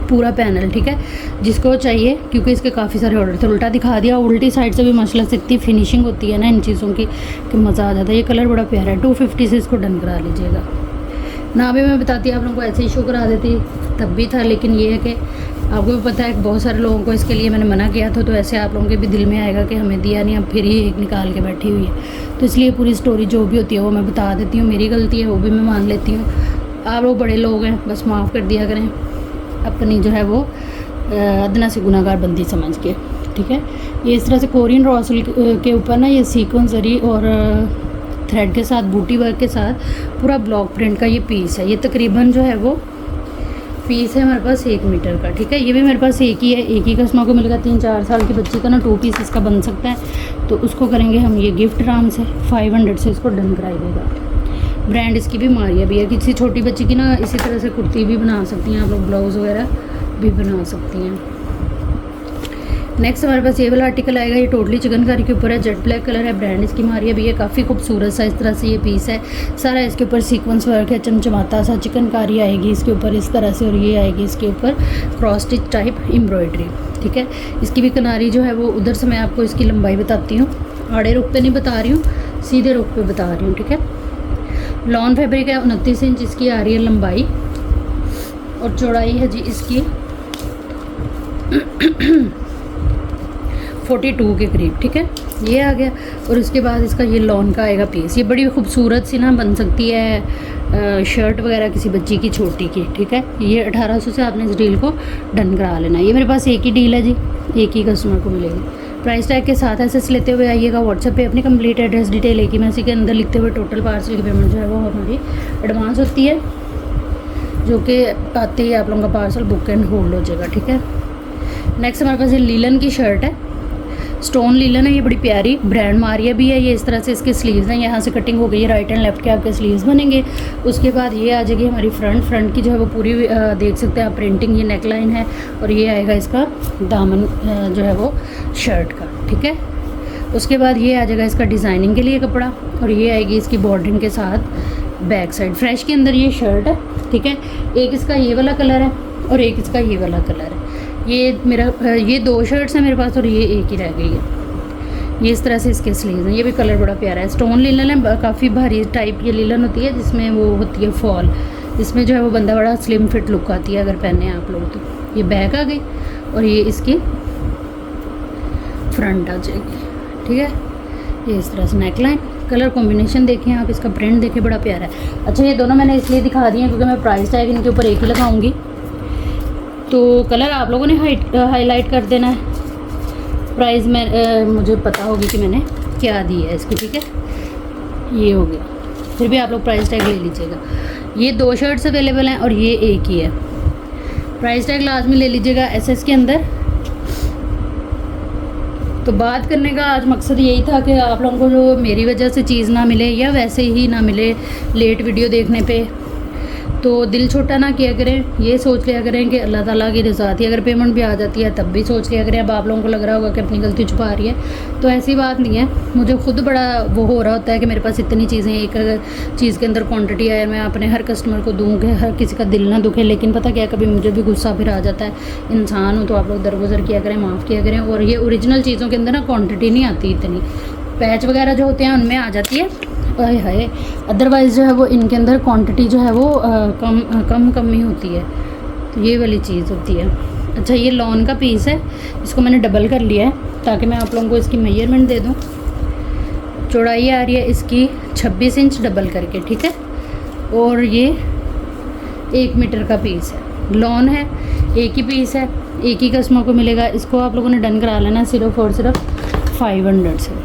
पूरा पैनल, ठीक है, जिसको चाहिए, क्योंकि इसके काफ़ी सारे ऑर्डर थे। उल्टा दिखा दिया, उल्टी साइड से भी माशाल्लाह से इतनी फिनिशिंग होती है ना इन चीज़ों की कि मज़ा आ जाता है। ये कलर बड़ा प्यारा है, 250 से इसको डन करा लीजिएगा ना। भी मैं बताती आप लोगों को ऐसे ही शो करा देती तब भी था, लेकिन ये है कि आपको भी पता है बहुत सारे लोगों को इसके लिए मैंने मना किया था, तो ऐसे आप लोगों के भी दिल में आएगा कि हमें दिया नहीं, अब फिर ही एक निकाल के बैठी हुई है। तो इसलिए पूरी स्टोरी जो भी होती है वो मैं बता देती हूँ, मेरी गलती है वो भी मैं मान लेती हूँ। आप लोग बड़े लोग हैं, बस माफ़ कर दिया करें अपनी जो है वो अदना से गुनाहगार बंदी समझ के, ठीक है। ये इस तरह से कोरियन रॉ सिल्क के ऊपर ना ये सीक्वेंस जरी और थ्रेड के साथ बूटी वर्क के साथ पूरा ब्लॉक प्रिंट का ये पीस है। ये तकरीबन जो है वो पीस है हमारे पास 1 मीटर का, ठीक है। ये भी मेरे पास एक ही है, एक ही कस्टमर को मिलेगा। 3-4 साल की बच्ची का ना 2 पीस इसका बन सकता है, तो उसको करेंगे हम ये गिफ्ट राम से 500 से इसको डन कराइएगा। ब्रांड इसकी भी मारिया भी है, किसी छोटी बच्ची की ना इसी तरह से कुर्ती भी बना सकती हैं आप लोग, ब्लाउज़ वगैरह भी बना सकती हैं। नेक्स्ट हमारे पास ये वाला आर्टिकल आएगा, ये टोटली चिकनकारी के ऊपर है, जेट ब्लैक कलर है, ब्रांड इसकी मारिया भी है, काफ़ी खूबसूरत सा इस तरह से ये पीस है। सारा इसके ऊपर सीक्वेंस वर्क है, चमचमाता सा चिकनकारी आएगी इसके ऊपर इस तरह से, और ये आएगी इसके ऊपर क्रॉस स्टिच टाइप एम्ब्रॉयडरी, ठीक है। इसकी भी किनारी जो है वो उधर से मैं आपको इसकी लंबाई बताती हूँ, आड़े रुख पे नहीं बता रही हूँ, सीधे रुख पे बता रही हूँ, ठीक है। लॉन फैब्रिक है, 29 इंच इसकी आ रही है लंबाई, और चौड़ाई है जी इसकी 42 के करीब, ठीक है। ये आ गया, और उसके बाद इसका ये लॉन का आएगा पीस। ये बड़ी खूबसूरत सी ना बन सकती है शर्ट वगैरह किसी बच्ची की छोटी की, ठीक है। ये 1800 से आपने इस डील को डन करा लेना। ये मेरे पास एक ही डील है जी, एक ही कस्टमर को मिलेगी। प्राइस टैग के साथ एसेस लेते हुए आइएगा व्हाट्सएप पे, अपनी कंप्लीट एड्रेस डिटेल एक ही मैसेज के अंदर लिखते हुए टोटल पार्सल की पेमेंट जो है वो हमारी एडवांस होती है, जो कि आते ही आप लोगों का पार्सल बुक एंड होल्ड हो जाएगा, ठीक है। नेक्स्ट हमारे पास ये लीलन की शर्ट है, स्टोन लीलन है, ये बड़ी प्यारी, ब्रांड मारिया भी है। ये इस तरह से इसके स्लीव्स हैं, यहाँ से कटिंग हो गई है, राइट एंड लेफ्ट के आपके स्लीव्स बनेंगे। उसके बाद ये आ जाएगी हमारी फ्रंट की जो है वो पूरी देख सकते हैं आप प्रिंटिंग, ये नेक लाइन है, और ये आएगा इसका दामन जो है वो शर्ट का, ठीक है। उसके बाद ये आ जाएगा इसका डिज़ाइनिंग के लिए कपड़ा, और ये आएगी इसकी बॉर्डरिंग के साथ बैक साइड। फ्रेश के अंदर ये शर्ट है, ठीक है। एक इसका ये वाला कलर है और एक इसका ये वाला कलर है। ये मेरा ये 2 शर्ट्स हैं मेरे पास, और ये एक ही रह गई है। ये इस तरह से इसके स्लीव्स हैं, ये भी कलर बड़ा प्यारा है। स्टोन लीलन है, काफ़ी भारी टाइप ये लीलन होती है, जिसमें वो होती है फॉल, जिसमें जो है वो बंदा बड़ा स्लिम फिट लुक आती है अगर पहने आप लोग तो। ये बैक आ गई, और ये इसकी फ्रंट आ जाएगी, ठीक है। ये इस तरह से नेक लाइन, कलर कॉम्बिनेशन देखें आप, इसका प्रिंट देखें, बड़ा प्यारा है। अच्छा, ये दोनों मैंने इसलिए दिखा दिए क्योंकि मैं प्राइस टैग इनके ऊपर एक ही लगाऊंगी, तो कलर आप लोगों ने हाईलाइट कर देना है। प्राइस में मुझे पता होगी कि मैंने क्या दी है इसकी, ठीक है। ये हो गया, फिर भी आप लोग प्राइस टैग ले लीजिएगा। ये 2 शर्ट्स अवेलेबल हैं और ये एक ही है। प्राइस टैग लाजमी ले लीजिएगा एसएस के अंदर। तो बात करने का आज मकसद यही था कि आप लोगों को जो मेरी वजह से चीज़ ना मिले या वैसे ही ना मिले लेट वीडियो देखने पे, तो दिल छोटा ना किया करें, ये सोच लिया करें कि अल्लाह ताला की रज़ा थी, अगर पेमेंट भी आ जाती है तब भी सोच लिया करें। अब आप लोगों को लग रहा होगा कि अपनी गलती छुपा रही है, तो ऐसी बात नहीं है। मुझे खुद बड़ा वो हो रहा होता है कि मेरे पास इतनी चीज़ें, एक चीज़ के अंदर क्वांटिटी है, मैं अपने हर कस्टमर को दूँ कि हर किसी का दिल ना दुखे। लेकिन पता क्या, कभी मुझे भी गुस्सा फिर आ जाता है, इंसान हो तो आप लोग दरगुजर किया करें, माफ़ किया करें। और ये ओरिजिनल चीज़ों के अंदर ना क्वान्टिटी नहीं आती इतनी, पैच वगैरह जो होते हैं उनमें आ जाती है, है। अदरवाइज़ जो है वो इनके अंदर क्वांटिटी जो है वो कम ही होती है। तो ये वाली चीज़ होती है। अच्छा, ये लॉन का पीस है, इसको मैंने डबल कर लिया है ताकि मैं आप लोगों को इसकी मेजरमेंट दे दूँ। चौड़ाई आ रही है इसकी 26 इंच डबल करके, ठीक है। और ये 1 मीटर का पीस है, लॉन है, एक ही पीस है, एक ही कस्टमर को मिलेगा। इसको आप लोगों ने डन करा लेना सिर्फ और सिर्फ 500 से।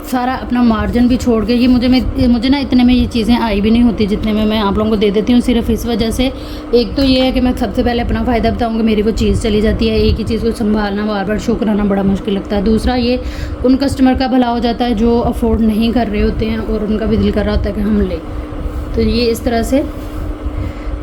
सारा अपना मार्जिन भी छोड़ के, ये मुझे ना इतने में ये चीज़ें आई भी नहीं होती जितने में मैं आप लोगों को दे देती हूँ, सिर्फ इस वजह से। एक तो ये है कि मैं सबसे पहले अपना फ़ायदा बताऊँगी, मेरी वो चीज़ चली जाती है, एक ही चीज़ को संभालना, बार बार शो कराना बड़ा मुश्किल लगता है। दूसरा ये उन कस्टमर का भला हो जाता है जो अफोर्ड नहीं कर रहे होते हैं और उनका भी दिल कर रहा होता है कि हम लें। तो ये इस तरह से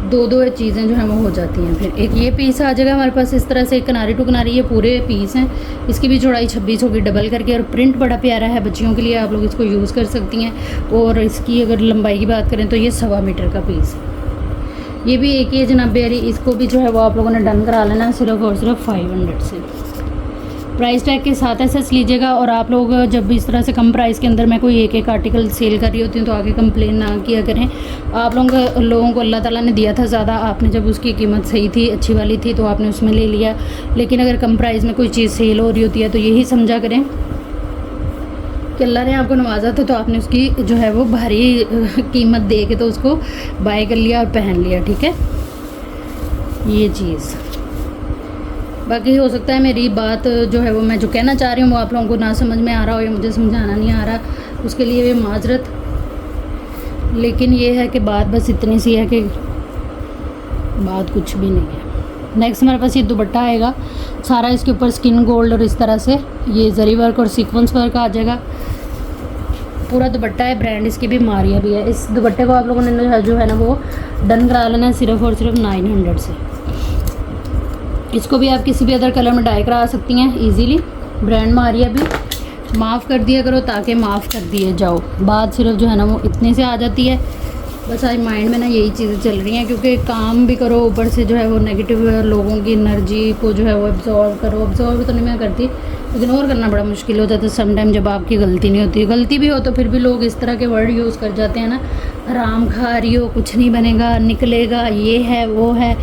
दो चीज़ें जो है वो हो जाती हैं। फिर एक ये पीस आ जाएगा हमारे पास इस तरह से, किनारी टू किनारी, ये पूरे पीस हैं। इसकी भी चौड़ाई 26 होगी डबल करके, और प्रिंट बड़ा प्यारा है, बच्चियों के लिए आप लोग इसको यूज़ कर सकती हैं। और इसकी अगर लंबाई की बात करें तो ये 1.25 मीटर का पीस है। ये भी एक ही है जनाब प्यारी, इसको भी जो है वो आप लोगों ने डन करा लेना सिर्फ और सिर्फ 500 से। प्राइस टैग के साथ एसेस लीजिएगा। और आप लोग जब भी इस तरह से कम प्राइस के अंदर मैं कोई एक आर्टिकल सेल कर रही होती हूँ तो आगे कंप्लेन ना किया करें। आप लोगों को अल्लाह ताला ने दिया था ज़्यादा, आपने जब उसकी कीमत सही थी, अच्छी वाली थी, तो आपने उसमें ले लिया। लेकिन अगर कम प्राइस में कोई चीज़ सेल हो रही होती है तो यही समझा करें कि अल्लाह ने आपको नवाजा था, तो आपने उसकी जो है वो भारी कीमत दे के तो उसको बाय कर लिया और पहन लिया, ठीक है। ये चीज़ बाकी हो सकता है मेरी बात जो है वो मैं जो कहना चाह रही हूँ वो आप लोगों को ना समझ में आ रहा हो या मुझे समझाना नहीं आ रहा, उसके लिए भी माजरत। लेकिन ये है कि बात बस इतनी सी है कि बात कुछ भी नहीं है। नेक्स्ट हमारे पास ये दुपट्टा आएगा, सारा इसके ऊपर स्किन गोल्ड और इस तरह से ये जरी वर्क और सीक्वेंस वर्क आ जाएगा। पूरा दुपट्टा है, ब्रांड इसकी भी मारिया भी है। इस दुपट्टे को आप लोगों ने जो है ना वो डन करा लेना है सिर्फ और सिर्फ 900 से। इसको भी आप किसी भी अदर कलर में डाई करा सकती हैं इजीली। ब्रांड मारिया भी, माफ़ कर दिया करो ताकि माफ़ कर दिए जाओ, बात सिर्फ जो है ना वो इतने से आ जाती है। बस आज माइंड में ना यही चीज़ें चल रही हैं, क्योंकि काम भी करो, ऊपर से जो है वो नेगेटिव लोगों की एनर्जी को जो है वो एब्जॉर्व करो। एब्जॉर्व तो नहीं मैं करती, इग्नोर करना बड़ा मुश्किल हो जाता है समटाइम जब आपकी गलती नहीं होती। गलती भी हो तो फिर भी लोग इस तरह के वर्ड यूज़ कर जाते हैं ना, आराम खा रही हो, कुछ नहीं बनेगा, निकलेगा, ये है वो है,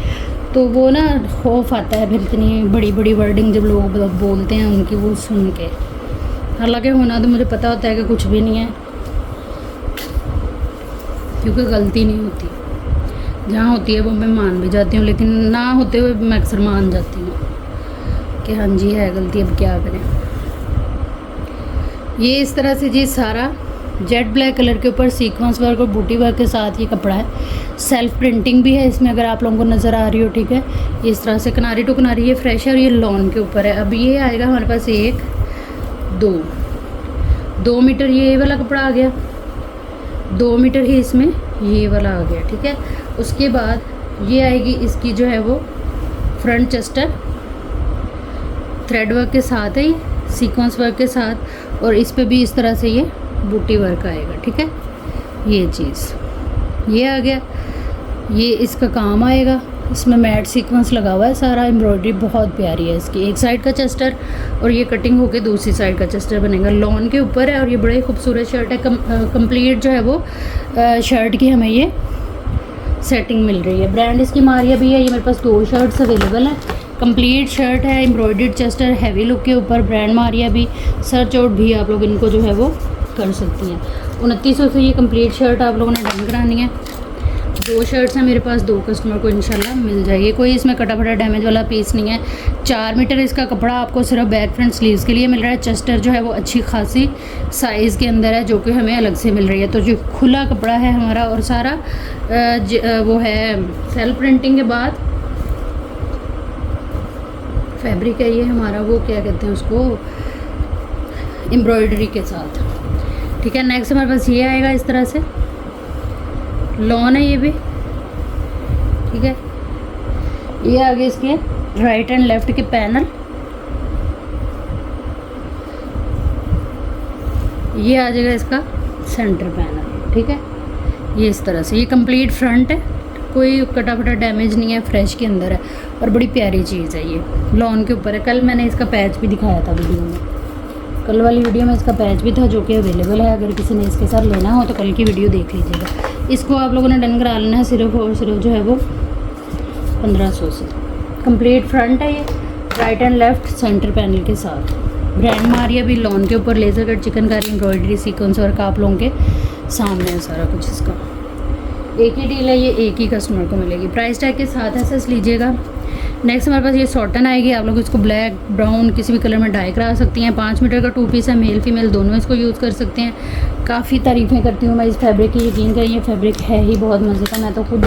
तो वो ना खौफ आता है फिर इतनी बड़ी बड़ी वर्डिंग जब लोग बोलते हैं उनकी वो सुन के। हालांकि होना तो मुझे पता होता है कि कुछ भी नहीं है, क्योंकि गलती नहीं होती, जहाँ होती है वो मैं मान भी जाती हूँ, लेकिन ना होते हुए मैं अक्सर मान जाती हूँ कि हाँ जी है गलती, अब क्या करें। ये इस तरह से जी सारा जेट ब्लैक कलर के ऊपर सीक्वेंस वर्क और बूटी वर्क के साथ ये कपड़ा है। सेल्फ प्रिंटिंग भी है इसमें, अगर आप लोगों को नज़र आ रही हो, ठीक है। इस तरह से किनारी टू किनारी ये फ्रेश है और ये लॉन के ऊपर है। अब ये आएगा हमारे पास 1 2 मीटर ये वाला कपड़ा आ गया, 2 मीटर ही इसमें ये वाला आ गया, ठीक है। उसके बाद ये आएगी इसकी जो है वो फ्रंट चेस्टर, थ्रेड वर्क के साथ है, सीक्वेंस वर्क के साथ, और इस पे भी इस तरह से ये बूटी वर्क आएगा, ठीक है। ये चीज़ ये आ गया, ये इसका काम आएगा, इसमें मैट सीक्वेंस लगा हुआ है, सारा एम्ब्रॉयडरी बहुत प्यारी है इसकी। एक साइड का चेस्टर और ये कटिंग होके दूसरी साइड का चेस्टर बनेगा, लॉन के ऊपर है और ये बड़ी खूबसूरत शर्ट है। कंप्लीट जो है वो शर्ट की हमें ये सेटिंग मिल रही है। ब्रांड इसकी मारिया भी है। ये मेरे पास 2 शर्ट्स अवेलेबल हैं। कंप्लीट शर्ट है, एम्ब्रॉयडर्ड चेस्टर, हैवी लुक के ऊपर, ब्रांड मारिया भी, सर्च आउट भी आप लोग इनको जो है वो कर सकती हैं। 2900 से ये कंप्लीट शर्ट आप लोगों ने डन करानी है। 2 शर्ट्स हैं मेरे पास, 2 कस्टमर को इंशाल्लाह मिल जाएगी। कोई इसमें कटा फटा डैमेज वाला पीस नहीं है। 4 मीटर इसका कपड़ा आपको सिर्फ बैक फ्रंट स्लीव्स के लिए मिल रहा है। चेस्टर जो है वो अच्छी खासी साइज़ के अंदर है, जो कि हमें अलग से मिल रही है। तो जो खुला कपड़ा है हमारा, और सारा वो है सेल्फ प्रिंटिंग के बाद फैब्रिक है ये हमारा, वो क्या कहते हैं उसको, एम्ब्रॉयडरी के साथ, ठीक है। नेक्स्ट हमारे पास ये आएगा इस तरह से, लॉन है ये भी, ठीक है। ये आगे इसके राइट एंड लेफ्ट के पैनल, ये आ जाएगा इसका सेंटर पैनल, ठीक है। ये इस तरह से, ये कंप्लीट फ्रंट है, कोई कटा फटा डैमेज नहीं है, फ्रेश के अंदर है और बड़ी प्यारी चीज़ है। ये लॉन के ऊपर है। कल मैंने इसका पैच भी दिखाया था वीडियो में, कल वाली वीडियो में इसका पैच भी था जो कि अवेलेबल है। अगर किसी ने इसके साथ लेना हो तो कल की वीडियो देख लीजिएगा। इसको आप लोगों ने डन करा लेना है सिर्फ और सिर्फ जो है वो 1500 से। कंप्लीट फ्रंट है ये, right and left centre panel के साथ। ब्रांड मारिया भी लॉन के ऊपर, laser cut chikankari embroidery sequence work आप लोगों के सामने है सारा कुछ। इसका एक ही डील है, ये एक ही कस्टमर को मिलेगी। प्राइस टैग के साथ एसेस लीजिएगा। नेक्स्ट हमारे पास ये सॉटन आएगी। आप लोग इसको ब्लैक ब्राउन किसी भी कलर में डाई करा सकती हैं। 5 मीटर का 2 पीस है, मेल फीमेल दोनों इसको यूज़ कर सकते हैं। काफ़ी तारीफ़ें करती हूँ मैं इस फैब्रिक की, यकीन करें ये फैब्रिक है ही बहुत मज़े का। मैं तो खुद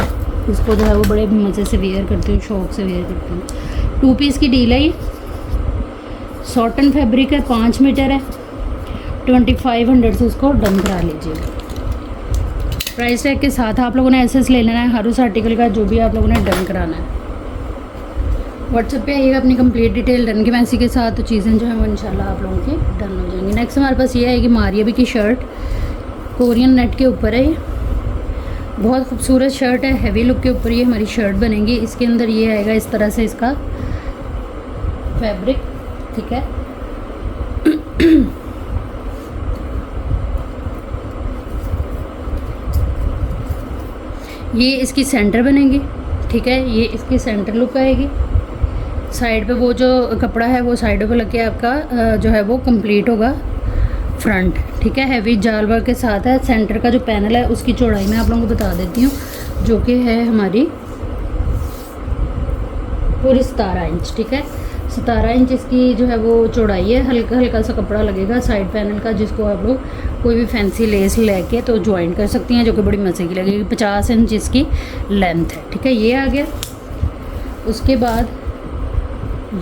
इसको जो है वो बड़े मज़े से वेयर करती हूँ, शौक से वेयर करती हूँ। 2 पीस की डील है ये, सॉटन फैब्रिक है, 5 मीटर है, 2500 से इसको डन करा लीजिएगा। प्राइस टैग के साथ आप लोगों ने एसेस ले लेना है हर उस आर्टिकल का जो भी आप लोगों ने डन कराना है। व्हाट्सएप पे आइएगा अपनी कंप्लीट डिटेल डन के मैसेज के साथ, तो चीज़ें जो है वो इंशाल्लाह आप लोगों की डन हो जाएंगी। नेक्स्ट हमारे पास ये आएगी मारिया भी की शर्ट, कोरियन नेट के ऊपर है ये, बहुत खूबसूरत शर्ट है, हैवी लुक के ऊपर ये हमारी शर्ट बनेगी। इसके अंदर ये आएगा इस तरह से इसका फैब्रिक, ठीक है। ये इसकी सेंटर बनेगी, ठीक है। ये इसकी सेंटर लुक आएगी। साइड पे वो जो कपड़ा है वो साइडों पे लग के आपका जो है वो कंप्लीट होगा फ्रंट, ठीक है। हैवी जाल वर्क के साथ है। सेंटर का जो पैनल है उसकी चौड़ाई मैं आप लोगों को बता देती हूँ, जो कि है हमारी पूरी 17 इंच, ठीक है। 17 इंच इसकी जो है वो चौड़ाई है। हल्का हल्का सा कपड़ा लगेगा साइड पैनल का, जिसको आप लोग कोई भी फैंसी लेस लेके तो ज्वाइन कर सकती हैं, जो कि बड़ी मज़े की लगेगी। 50 इंच इसकी लेंथ है, ठीक है। ये आ गया। उसके बाद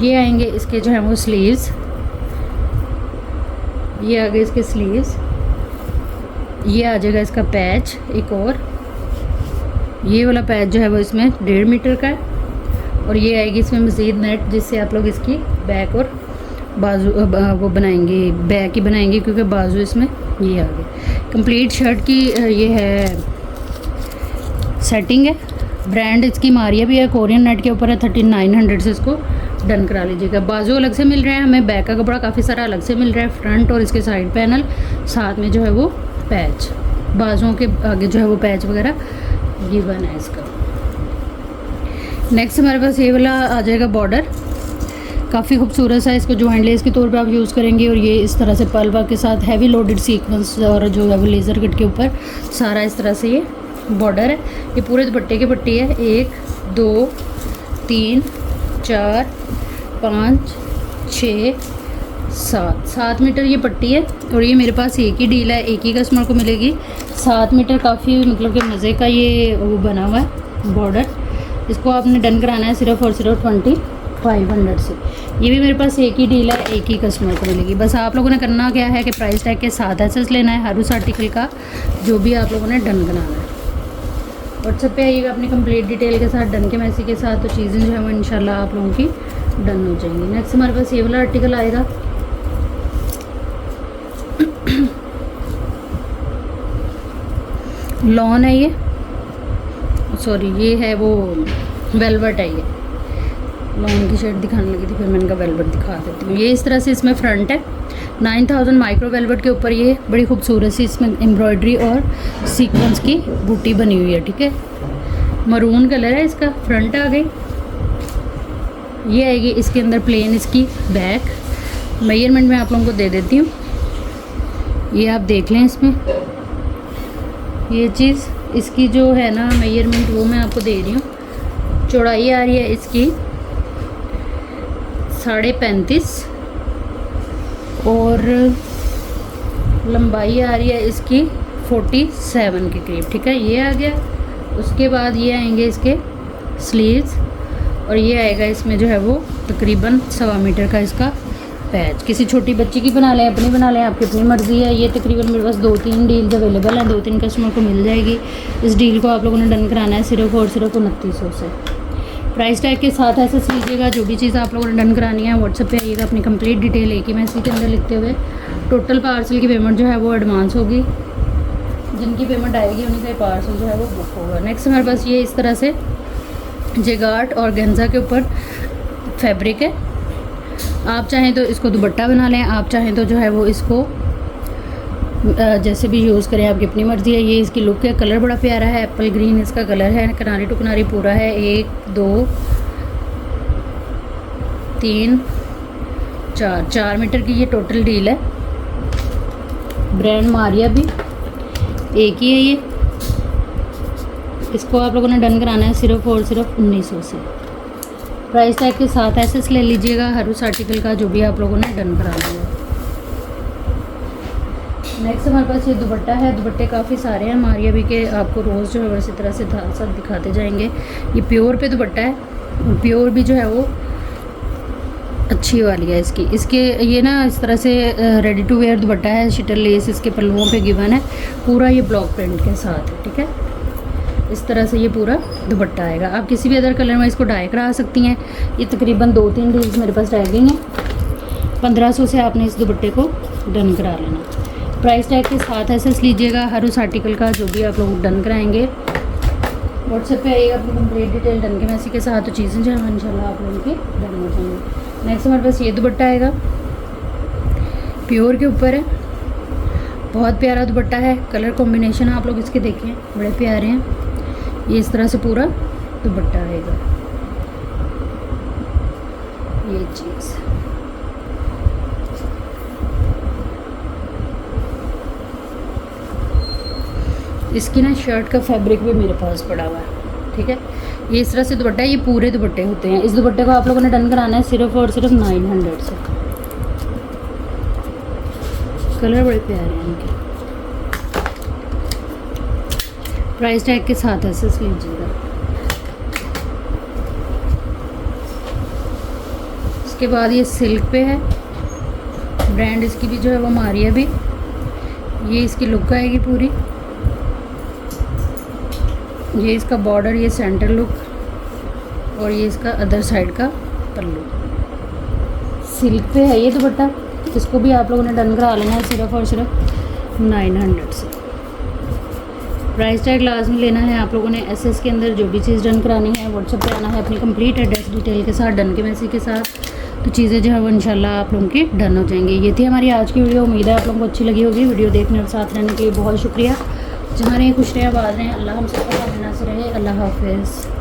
ये आएंगे इसके जो है वो स्लीव्स, ये आ गए इसके स्लीव्स। ये आ जाएगा इसका पैच एक और, ये वाला पैच जो है वो इसमें 1.5 मीटर का है। और ये आएगी इसमें मज़ीद नेट, जिससे आप लोग इसकी बैक और बाजू वो बनाएंगे, बैक ही बनाएंगे क्योंकि बाजू इसमें ये आ गए। कंप्लीट शर्ट की ये है सेटिंग है। ब्रांड इसकी मारिया भी है, कोरियन नेट के ऊपर है। 3900 से इसको डन करा लीजिएगा। बाजू अलग से मिल रहा है हमें, बैक का कपड़ा काफ़ी सारा अलग से मिल रहा है। फ्रंट और इसके साइड पैनल, साथ में जो है वो पैच, बाजुओं के आगे जो है वो पैच वगैरह ये बना है इसका। नेक्स्ट हमारे पास ये वाला आ जाएगा बॉर्डर, काफ़ी खूबसूरत सा। इसको ज्वाइंट लेस के तौर पे आप यूज़ करेंगे। और ये इस तरह से पर्ल वर्क के साथ हैवी लोडेड सीक्वेंस और जो है वो लेज़र कट के ऊपर सारा इस तरह से ये बॉर्डर है। ये पूरे दुपट्टे की पट्टी है। 1 2 3 4 5 6 7 मीटर ये पट्टी है। और ये मेरे पास एक ही डील है, एक ही कस्टमर को मिलेगी। 7 मीटर काफ़ी मतलब कि मज़े का ये वो बना हुआ है बॉर्डर। इसको आपने डन कराना है सिर्फ और सिर्फ 2500 से। ये भी मेरे पास एक ही डील है, एक ही कस्टमर को मिलेगी। बस आप लोगों ने करना क्या है कि प्राइस टैग के साथ एसेस लेना है हर उस आर्टिकल का जो भी आप लोगों ने डन कराना है। व्हाट्सएप पे आइएगा अपनी कंप्लीट डिटेल के साथ डन के मैसेज के साथ, तो चीज़ें जो है वो इंशाल्लाह आप लोगों की डन हो जाएंगी। नेक्स्ट हमारे पास ये वाला आर्टिकल आएगा, लॉन है ये, सॉरी ये है वो वेलवेट है। ये लॉन की शर्ट दिखाने लगी थी, फिर मैंने कहा वेलवेट दिखा देती हूँ। ये इस तरह से इसमें फ्रंट है। 9000 माइक्रो वेलवेट के ऊपर ये बड़ी खूबसूरत सी इसमें एम्ब्रॉयडरी और सीक्वेंस की बूटी बनी हुई है, ठीक है। मरून कलर है इसका। फ्रंट आ गई। ये आएगी इसके अंदर प्लेन इसकी बैक। मेजरमेंट में आप लोगों को दे देती हूँ, ये आप देख लें। इसमें ये चीज़ इसकी जो है ना मेजरमेंट वो मैं आपको दे रही हूँ। चौड़ाई आ रही है इसकी 35.5 और लंबाई आ रही है इसकी 47 के करीब, ठीक है। ये आ गया। उसके बाद ये आएंगे इसके स्लीव्स और ये आएगा इसमें जो है वो तकरीबन 1.25 मीटर का इसका पैच, किसी छोटी बच्ची की बना लें, अपनी बना लें, आपकी अपनी मर्ज़ी है। ये तकरीबन मेरे पास 2-3 डील्स अवेलेबल हैं, 2-3 कस्टमर को मिल जाएगी। इस डील को आप लोगों ने डन कराना है सिर्फ और सिर्फ 2900 से। प्राइस टैग के साथ ऐसे लीजिएगा। जो भी चीज़ आप लोगों ने डन करानी है व्हाट्सएप पे आइएगा, अपनी कंप्लीट डिटेल एक ही मैसेज के अंदर लिखते हुए। टोटल पार्सल की पेमेंट जो है वो एडवांस होगी, जिनकी पेमेंट आएगी उन्हीं का पार्सल जो है वो बुक होगा। नेक्स्ट हमारे पास ये इस तरह से जेगार्ट और गेंजा के ऊपर फैब्रिक है। आप चाहें तो इसको दुपट्टा बना लें, आप चाहें तो जो है वो इसको जैसे भी यूज़ करें, आपकी अपनी मर्ज़ी है। ये इसकी लुक है, कलर बड़ा प्यारा है, एप्पल ग्रीन इसका कलर है, किनारी टू किनारी पूरा है। 1 2 3 4 मीटर की ये टोटल डील है। ब्रांड मारिया भी एक ही है ये। इसको आप लोगों ने डन कराना है सिर्फ और सिर्फ 1900 से। प्राइस टैग के साथ एसेस ले लीजिएगा हर उस आर्टिकल का जो भी आप लोगों ने डन कराना है। नेक्स्ट हमारे पास ये दुपट्टा है। दुपट्टे काफ़ी सारे हैं मारिया भी के, आपको रोज़ जो है इसी तरह से साथ दिखाते जाएंगे। ये प्योर पे दुपट्टा है और प्योर भी जो है वो अच्छी वाली है इसके ये ना इस तरह से रेडी टू वेयर दुपट्टा है। शिटर लेस इसके पल्लुओं पे गिवन है, पूरा ये ब्लॉक प्रिंट के साथ है। ठीक है, इस तरह से ये पूरा दुपट्टा आएगा। आप किसी भी अदर कलर में इसको डाई करा सकती हैं। ये तकरीबन 2-3 डील्स मेरे पास टैगिंग है। 1500 से आपने इस दुपट्टे को डन करा लेना। प्राइस टैग के साथ एसेस लीजिएगा हर उस आर्टिकल का जो भी आप लोग डन कराएंगे। व्हाट्सएप पे आइएगा अपनी कंप्लीट डिटेल डन के मैसेज के साथ, तो चीज़ें जो है इंशाल्लाह आप लोगों की डन हो जाएंगी। नेक्स्ट हमारे पास ये दुपट्टा आएगा, प्योर के ऊपर है, बहुत प्यारा दुपट्टा है। कलर कॉम्बिनेशन आप लोग इसके देखें, बड़े प्यारे हैं। ये इस तरह से पूरा दुपट्टा आएगा। ये चीज़ इसकी ना शर्ट का फैब्रिक भी मेरे पास पड़ा हुआ है। ठीक है, ये इस तरह से दुपट्टा है। ये पूरे दुपट्टे होते हैं। इस दुपट्टे को आप लोगों ने डन कराना है सिर्फ और सिर्फ 900 से। कलर बड़े प्यारे हैं इनके। प्राइस टैग के साथ एसेस लीजिएगा। इसके बाद ये सिल्क पे है, ब्रांड इसकी भी जो है वो मारिया भी। ये इसकी लुक आएगी पूरी, ये इसका बॉर्डर, ये सेंटर लुक और ये इसका अदर साइड का पल्लू। सिल्क पे है ये दुपट्टा। इसको भी आप लोगों ने डन करा लेना है सिर्फ और सिर्फ 900 से। प्राइस टैग लाजमी लेना है आप लोगों ने। एसएस के अंदर जो भी चीज़ डन करानी है व्हाट्सएप पे आना है अपनी कंप्लीट एड्रेस डिटेल के साथ, डन के मैसेज के साथ, तो चीज़ें जो है वो इंशाल्लाह आप लोगों की डन हो जाएंगी। ये थी हमारी आज की वीडियो। उम्मीद है आप लोगों को अच्छी लगी होगी। वीडियो देखने और साथ रहने के लिए बहुत शुक्रिया। जहाँ रहें खुश रहें, आबाद रहें। अल्लाह हम सबको नासिर रहे। अल्लाह हाफिज़।